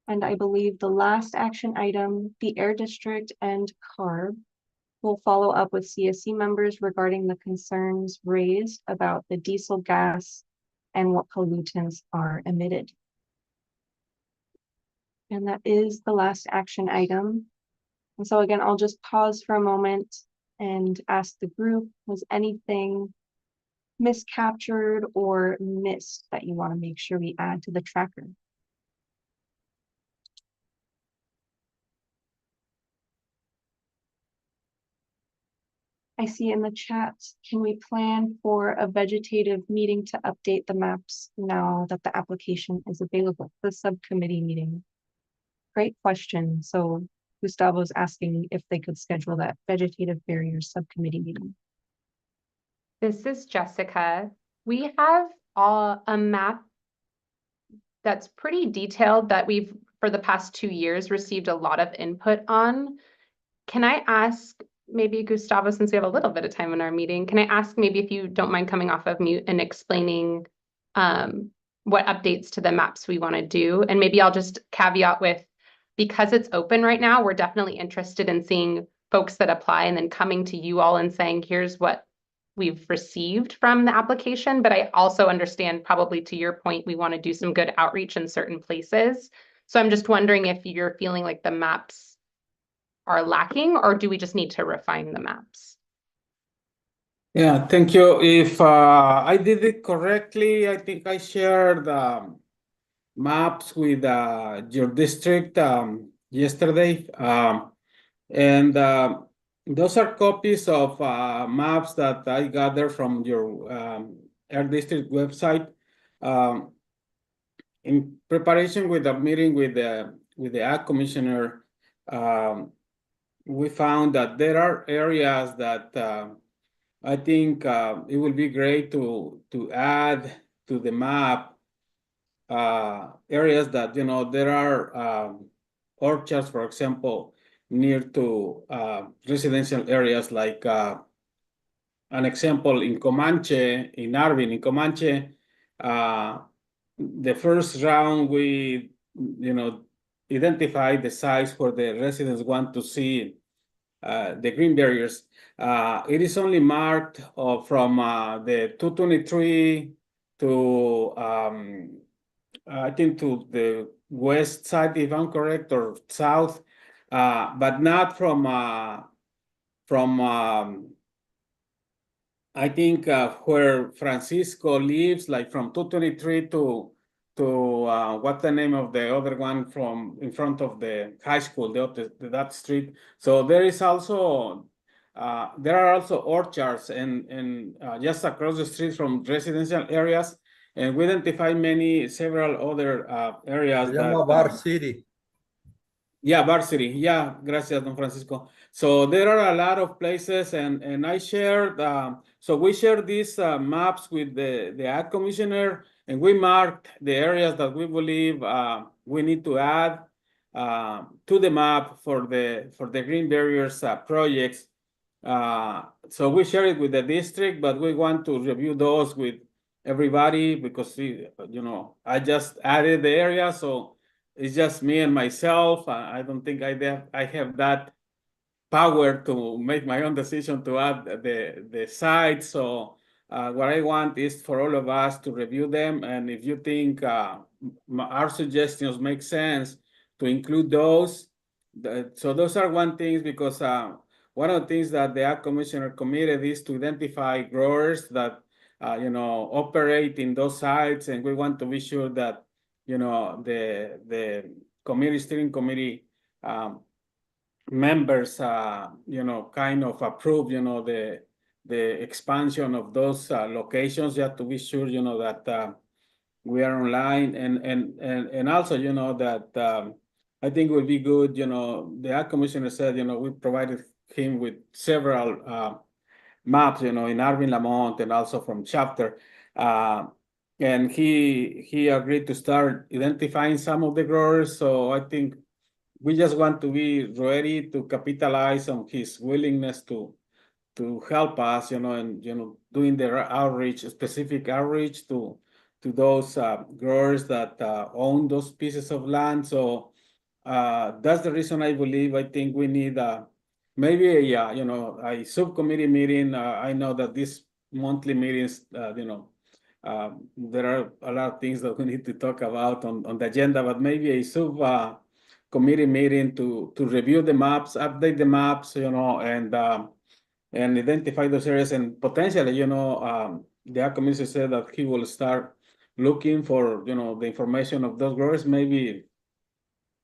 And I believe the last action item, the Air District and CARB will follow up with CSC members regarding the concerns raised about the diesel gas and what pollutants are emitted. And that is the last action item. And so again, I'll just pause for a moment and ask the group, was anything miscaptured or missed that you want to make sure we add to the tracker? I see in the chat, can we plan for a vegetative meeting to update the maps now that the application is available? The subcommittee meeting. Great question. So Gustavo's asking if they could schedule that vegetative barriers subcommittee meeting. This is Jessica. We have a map that's pretty detailed that we've, for the past 2 years, received a lot of input on. Can I ask, maybe Gustavo, since we have a little bit of time in our meeting, can I ask maybe if you don't mind coming off of mute and explaining what updates to the maps we want to do? And maybe I'll just caveat with, because it's open right now, we're definitely interested in seeing folks that apply and then coming to you all and saying, here's what we've received from the application. But I also understand, probably to your point, we want to do some good outreach in certain places. So I'm just wondering if you're feeling like the maps are lacking, or do we just need to refine the maps? Yeah, thank you. If I did it correctly, I think I shared maps with your district yesterday. And those are copies of maps that I gathered from your Air District website. In preparation with the meeting with the Ag Commissioner, we found that there are areas that I think it will be great to add to the map. Areas that, you know, there are orchards, for example, near to residential areas, like an example in Comanche, in Arvin, in Comanche, the first round we, you know, identified the sites where the residents want to see the green barriers. It is only marked from the 223 to I think to the west side, if I'm correct, or south, but not from I think where Francisco lives, like from 223 to what's the name of the other one from in front of the high school, that street. So there is also there are also orchards and just across the street from residential areas. And we identify several other areas. Se llama Bar City. Yeah, Bar City. Yeah, gracias, Don Francisco. So there are a lot of places, and I shared. So we shared these maps with the Ag Commissioner, and we marked the areas that we believe we need to add to the map for the green barriers projects. So we share it with the district, but we want to review those with everybody because I just added the area, so it's just me and myself. I don't think I have that power to make my own decision to add the site. So what I want is for all of us to review them, and if you think our suggestions make sense, to include those. So those are one things, because one of the things that the Ag Commissioner committed is to identify growers that operate in those sites, and we want to be sure that the steering committee members kind of approve the expansion of those locations, just to be sure that we are online, and also that I think it will be good. The Ag Commissioner said we provided him with several maps in Arvin, Lamont, and also from chapter, and he agreed to start identifying some of the growers. So I think we just want to be ready to capitalize on his willingness to help us, and doing the outreach, specific outreach to those growers that own those pieces of land. So that's the reason I believe I think we need maybe a subcommittee meeting. I know that these monthly meetings, there are a lot of things that we need to talk about on the agenda, but maybe a committee meeting to review the maps, update the maps, and identify those areas, and potentially, the Ag Commissioner said that he will start looking for, the information of those growers. Maybe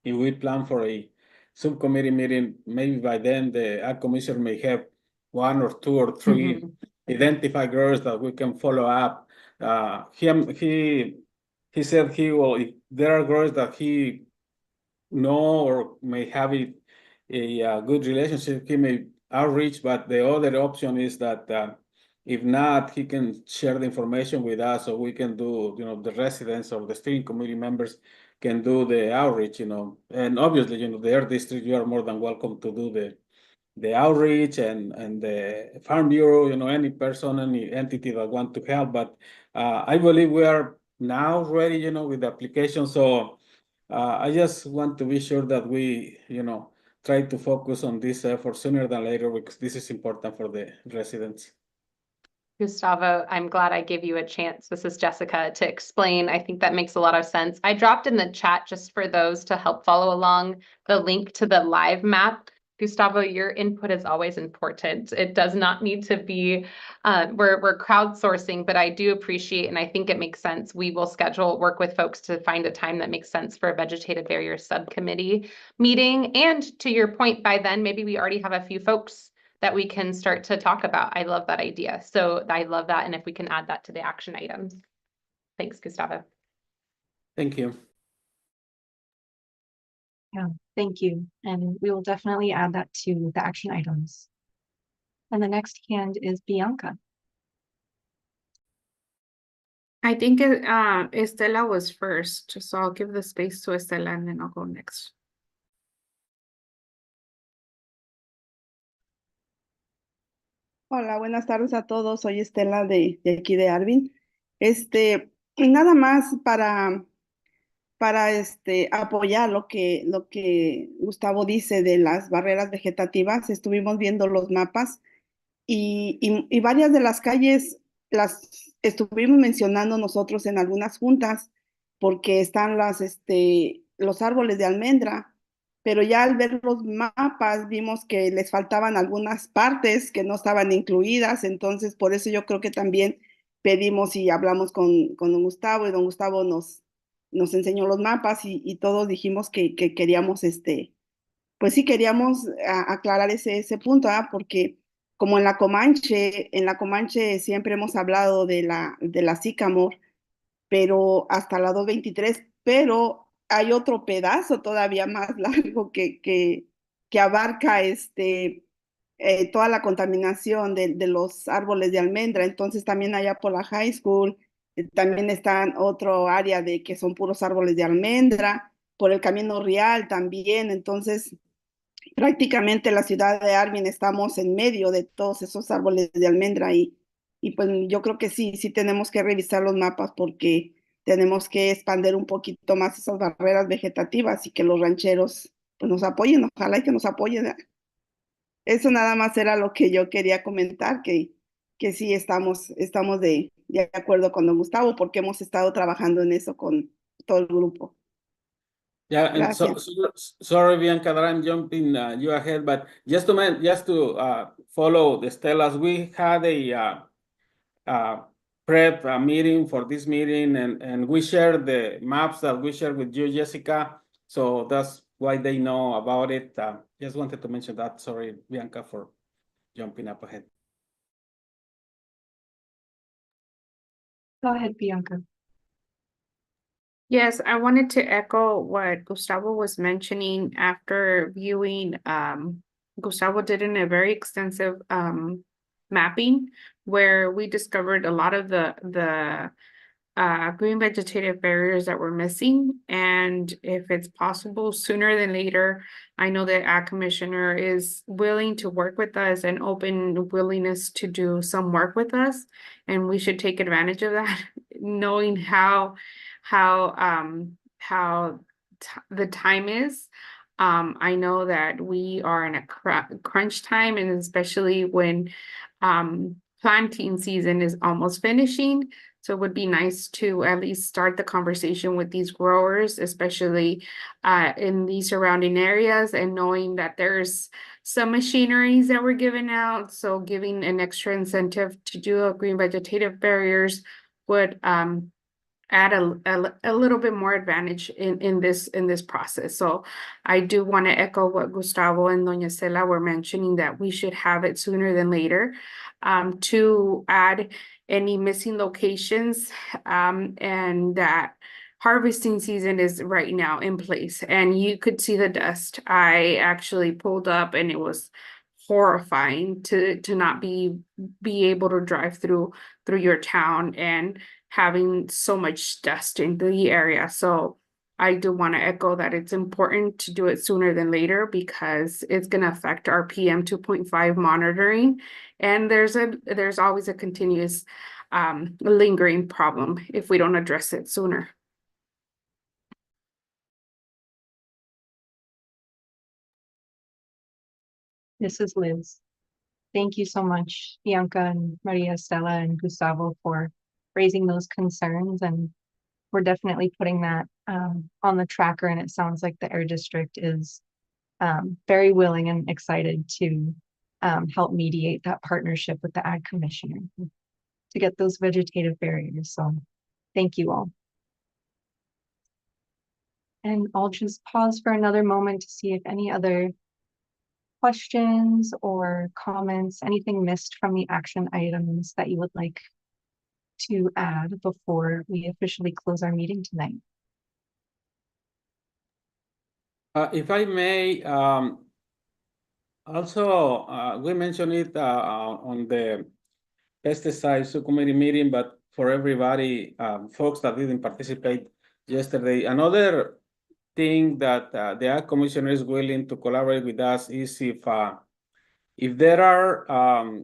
if we plan for a subcommittee meeting, maybe by then the Ag Commissioner may have 1 or 2 or 3 identified growers that we can follow up. He said he will, if there are growers that he know or may have a good relationship, he may outreach, but the other option is that if not, he can share the information with us, so we can do, the residents or the steering committee members can do the outreach, and obviously, the Air District, you are more than welcome to do the outreach, and the Farm Bureau, any person, any entity that want to help. But I believe we are now ready, with the application. So I just want to be sure that we, try to focus on this effort sooner than later, because this is important for the residents. Gustavo, I'm glad I gave you a chance. This is Jessica to explain. I think that makes a lot of sense. I dropped in the chat, just for those to help follow along, the link to the live map. Gustavo, your input is always important. It does not need to be, we're crowdsourcing, but I do appreciate, and I think it makes sense. We will work with folks to find a time that makes sense for a vegetative barrier subcommittee meeting. And to your point, by then, maybe we already have a few folks that we can start to talk about. I love that idea. So I love that. And if we can add that to the action items. Thanks, Gustavo. Thank you. Yeah, thank you. And we will definitely add that to the action items. And the next hand is Bianca. I think Estela was first, so I'll give the space to Estela and then I'll go next. Hola, buenas tardes a todos. Soy Estela de aquí de Arvin. Nada más para apoyar lo que Gustavo dice de las barreras vegetativas. Estuvimos viendo los mapas y varias de las calles las estuvimos mencionando nosotros en algunas juntas, porque están los árboles de almendra, pero ya al ver los mapas vimos que les faltaban algunas partes que no estaban incluidas. Entonces por eso yo creo que también pedimos y hablamos con don Gustavo, y don Gustavo nos enseñó los mapas, y todos dijimos que queríamos, pues sí, queríamos aclarar ese punto, porque como en la Comanche siempre hemos hablado de la Sycamore, pero hasta la 223, pero hay otro pedazo todavía más largo que abarca toda la contaminación de los árboles de almendra. Entonces también allá por la high school también está otro área de que son puros árboles de almendra. por el camino real también. Entonces, prácticamente la ciudad de Arvin estamos en medio de todos esos árboles de almendra y pues yo creo que sí tenemos que revisar los mapas porque tenemos que expandir un poquito más esas barreras vegetativas y que los rancheros pues nos apoyen, ojalá y que nos apoyen. Eso nada más era lo que yo quería comentar, que sí estamos de acuerdo con don Gustavo porque hemos estado trabajando en eso con todo el grupo. Yeah, and Gracias. sorry, Bianca, that I'm jumping you ahead, but just to follow the Stellas, we had a prep meeting for this meeting, and we shared the maps that we shared with you, Jessica. So that's why they know about it. Just wanted to mention that. Sorry, Bianca, for jumping up ahead. Go ahead, Bianca. Yes, I wanted to echo what Gustavo was mentioning after viewing. Gustavo did a very extensive mapping where we discovered a lot of the green vegetative barriers that were missing. And if it's possible, sooner than later, I know that Ag Commissioner is willing to work with us and open willingness to do some work with us. And we should take advantage of that, knowing how the time is. I know that we are in a crunch time, and especially when planting season is almost finishing. So it would be nice to at least start the conversation with these growers, especially in the surrounding areas, and knowing that there's some machineries that were given out. So giving an extra incentive to do a green vegetative barriers would add a little bit more advantage in this process. So I do want to echo what Gustavo and Doña Stella were mentioning, that we should have it sooner than later to add any missing locations, and that harvesting season is right now in place, and you could see the dust. I actually pulled up and it was horrifying to not be able to drive through your town and having so much dust in the area. So I do want to echo that it's important to do it sooner than later, because it's going to affect our PM 2.5 monitoring. And there's always a continuous lingering problem if we don't address it sooner. This is Liz. Thank you so much, Bianca and Maria Estela and Gustavo, for raising those concerns. And we're definitely putting that on the tracker. And it sounds like the Air District is very willing and excited to help mediate that partnership with the Ag Commissioner to get those vegetative barriers. So thank you all. And I'll just pause for another moment to see if any other questions or comments, anything missed from the action items that you would like to add before we officially close our meeting tonight. If I may, also, we mentioned it on the pesticide subcommittee meeting, but for everybody, folks that didn't participate yesterday, another thing that the Ag Commissioner is willing to collaborate with us is if there are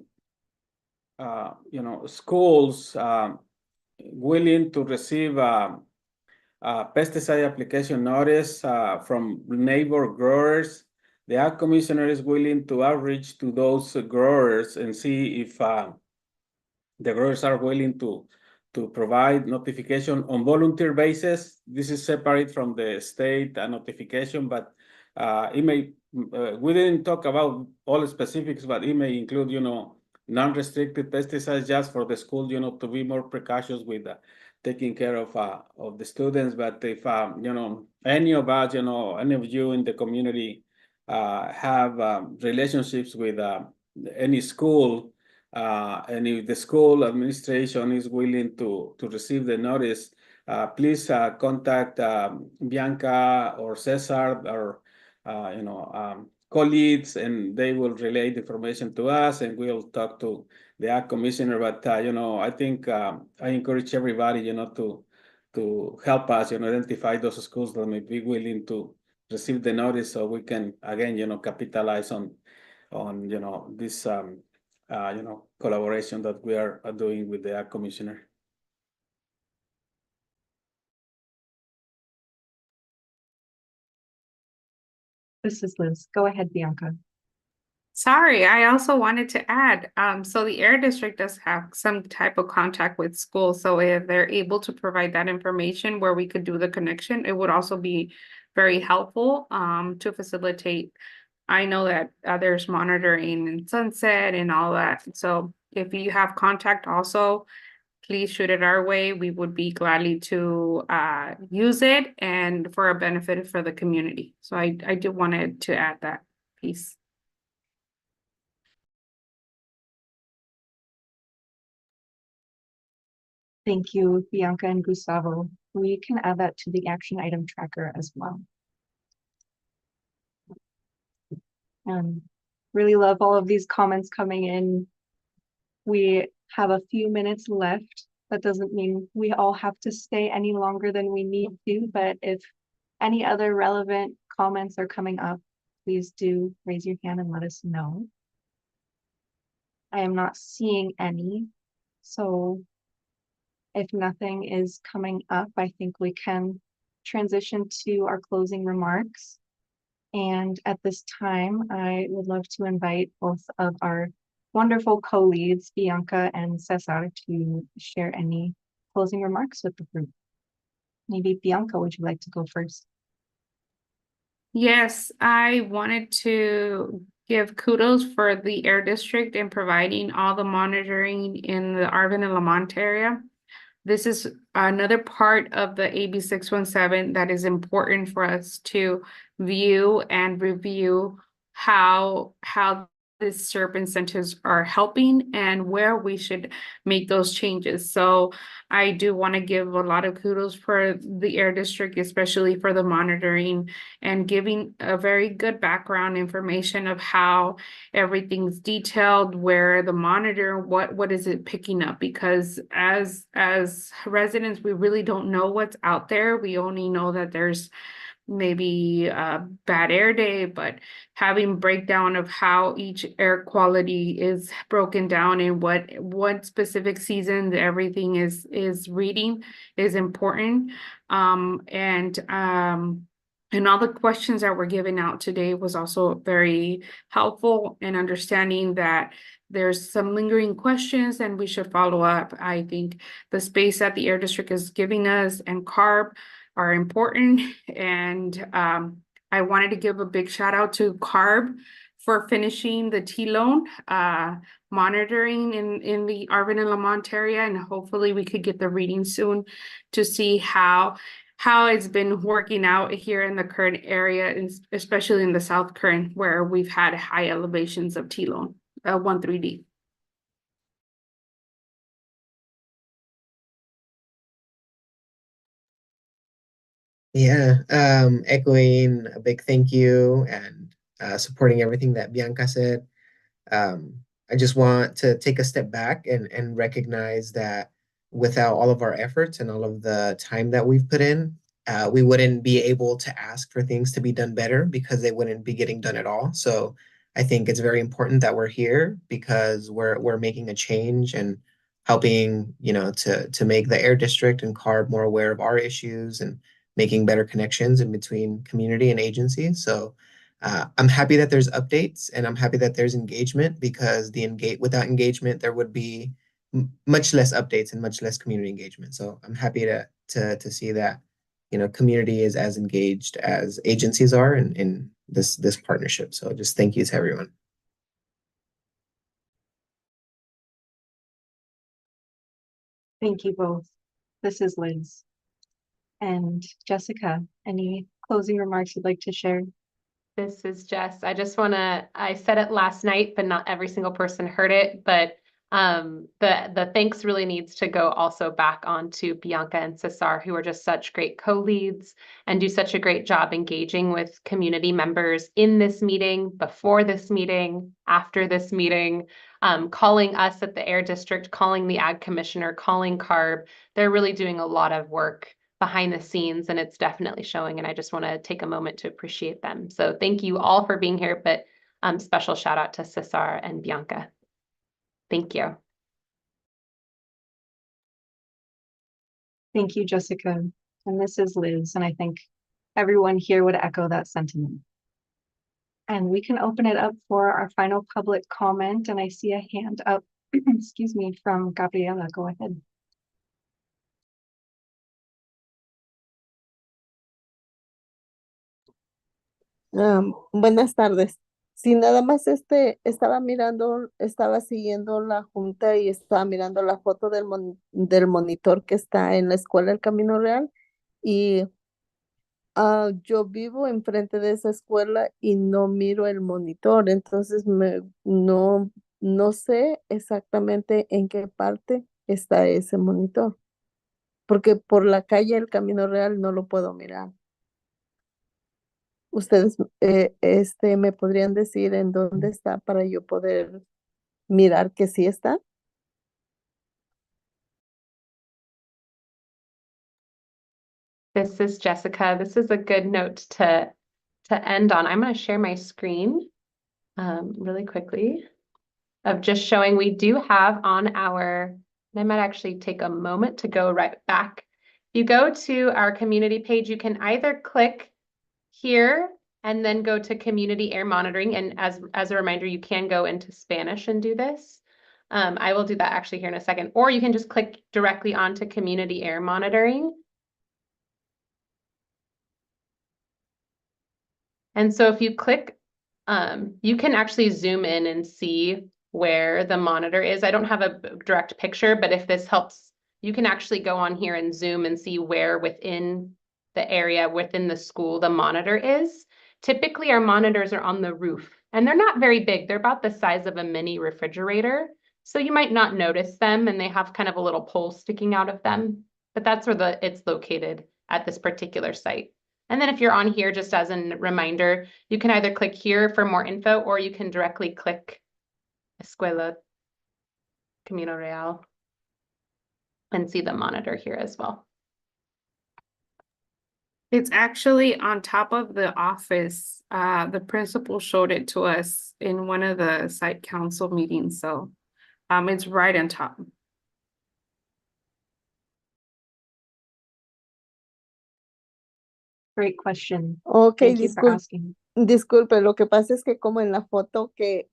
schools willing to receive a pesticide application notice from neighbor growers, the Ag Commissioner is willing to outreach to those growers and see if the growers are willing to provide notification on volunteer basis. This is separate from the state notification, but it may, we didn't talk about all the specifics, but it may include, non-restricted pesticides just for the school, to be more precautious with taking care of the students. But if, any of us, any of you in the community have relationships with any school, and if the school administration is willing to receive the notice, please contact Bianca or Cesar or colleagues, and they will relay the information to us, and we'll talk to the Ag Commissioner. But I think I encourage everybody, to to help us, identify those schools that may be willing to receive the notice, so we can again, capitalize on this collaboration that we are doing with the Ag Commissioner. This is Liz. Go ahead, Bianca. Sorry, I also wanted to add, so the Air District does have some type of contact with schools. So if they're able to provide that information where we could do the connection, it would also be very helpful to facilitate. I know that there's monitoring in Sunset and all that. So if you have contact also, please shoot it our way. We would be gladly to use it and for a benefit for the community. So I do wanted to add that piece. Thank you, Bianca and Gustavo. We can add that to the action item tracker as well. Really love all of these comments coming in. We have a few minutes left. That doesn't mean we all have to stay any longer than we need to, but if any other relevant comments are coming up, please do raise your hand and let us know. I am not seeing any, so if nothing is coming up, I think we can transition to our closing remarks. And at this time, I would love to invite both of our wonderful co-leads, Bianca and Cesar, to share any closing remarks with the group. Maybe Bianca, would you like to go first? Yes, I wanted to give kudos for the Air District in providing all the monitoring in the Arvin and Lamont area. This is another part of the AB 617 that is important for us to view and review how these SERP incentives are helping and where we should make those changes. So I do want to give a lot of kudos for the Air District, especially for the monitoring and giving a very good background information of how everything's detailed, where the monitor, what is it picking up? Because as residents, we really don't know what's out there. We only know that there's maybe a bad air day, but having breakdown of how each air quality is broken down and what specific seasons everything is reading is important. And all the questions that were given out today was also very helpful in understanding that there's some lingering questions and we should follow up. I think the space that the Air District is giving us and CARB are important. And I wanted to give a big shout out to CARB for finishing the T-loan monitoring in the Arvin and Lamont area. And hopefully we could get the reading soon to see how it's been working out here in the current area, especially in the South Current, where we've had high elevations of T-loan, 1,3-D. Yeah, echoing a big thank you and supporting everything that Bianca said. I just want to take a step back and recognize that without all of our efforts and all of the time that we've put in, we wouldn't be able to ask for things to be done better because they wouldn't be getting done at all. So I think it's very important that we're here because we're making a change and helping, to make the Air District and CARB more aware of our issues and making better connections in between community and agencies. So I'm happy that there's updates and I'm happy that there's engagement because without engagement, there would be much less updates and much less community engagement. So I'm happy to see that, community is as engaged as agencies are in this partnership. So just thank you to everyone. Thank you both. This is Liz. And Jessica, any closing remarks you'd like to share? This is Jess. I said it last night, but not every single person heard it. But the thanks really needs to go also back onto Bianca and Cesar, who are just such great co-leads and do such a great job engaging with community members in this meeting, before this meeting, after this meeting, calling us at the Air District, calling the Ag Commissioner, calling CARB. They're really doing a lot of work behind the scenes, and it's definitely showing, and I just want to take a moment to appreciate them. So thank you all for being here, but special shout out to Cesar and Bianca. Thank you. Thank you, Jessica. And this is Liz, and I think everyone here would echo that sentiment. And we can open it up for our final public comment, and I see a hand up, excuse me, from Gabriela. Go ahead. Buenas tardes. Sí, nada más estaba siguiendo la junta y estaba mirando la foto del monitor que está en la escuela El Camino Real y yo vivo enfrente de esa escuela y no miro el monitor, entonces no sé exactamente en qué parte está ese monitor, porque por la calle El Camino Real no lo puedo mirar. Ustedes me podrían decir en dónde está para yo poder mirar que sí está. This is Jessica. This is a good note to end on. I'm going to share my screen really quickly of just showing we do have on our, and I might actually take a moment to go right back. If you go to our community page, you can either click here and then go to community air monitoring. And as a reminder, you can go into Spanish and do this. I will do that actually here in a second, or you can just click directly onto community air monitoring. And so if you click, you can actually zoom in and see where the monitor is. I don't have a direct picture, but if this helps, you can actually go on here and zoom and see where within the area, within the school, the monitor is. Typically, our monitors are on the roof, and they're not very big. They're about the size of a mini refrigerator. So you might not notice them, and they have kind of a little pole sticking out of them, but that's where it's located at this particular site. And then if you're on here, just as a reminder, you can either click here for more info, or you can directly click Escuela Camino Real and see the monitor here as well. It's actually on top of the office. The principal showed it to us in one of the site council meetings, so it's right on top. Great question. Okay, Thank you for asking. disculpe, lo que pasa es que como en la foto que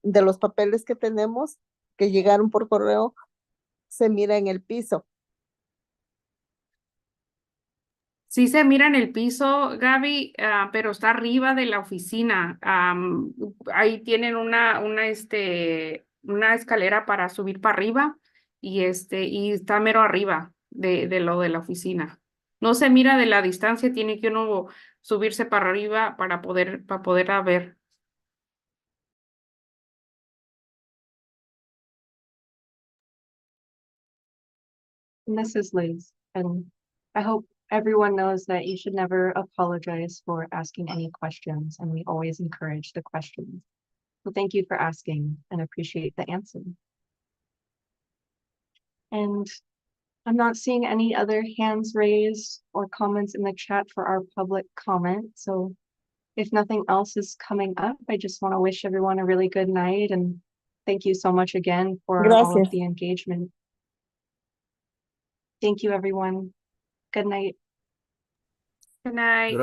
de los papeles que tenemos, que llegaron por correo, se mira en el piso. Sí se mira en el piso, Gaby, pero está arriba de la oficina. Ahí tienen una escalera para subir para arriba y está mero arriba de lo de la oficina. No se mira de la distancia, tiene que uno subirse para arriba para poderla ver. And this is Liz, and I hope everyone knows that you should never apologize for asking any questions, and we always encourage the questions. So thank you for asking and appreciate the answer. And I'm not seeing any other hands raised or comments in the chat for our public comment. So if nothing else is coming up, I just want to wish everyone a really good night, and thank you so much again for all of the engagement. Thank you, everyone. Good night. Good night.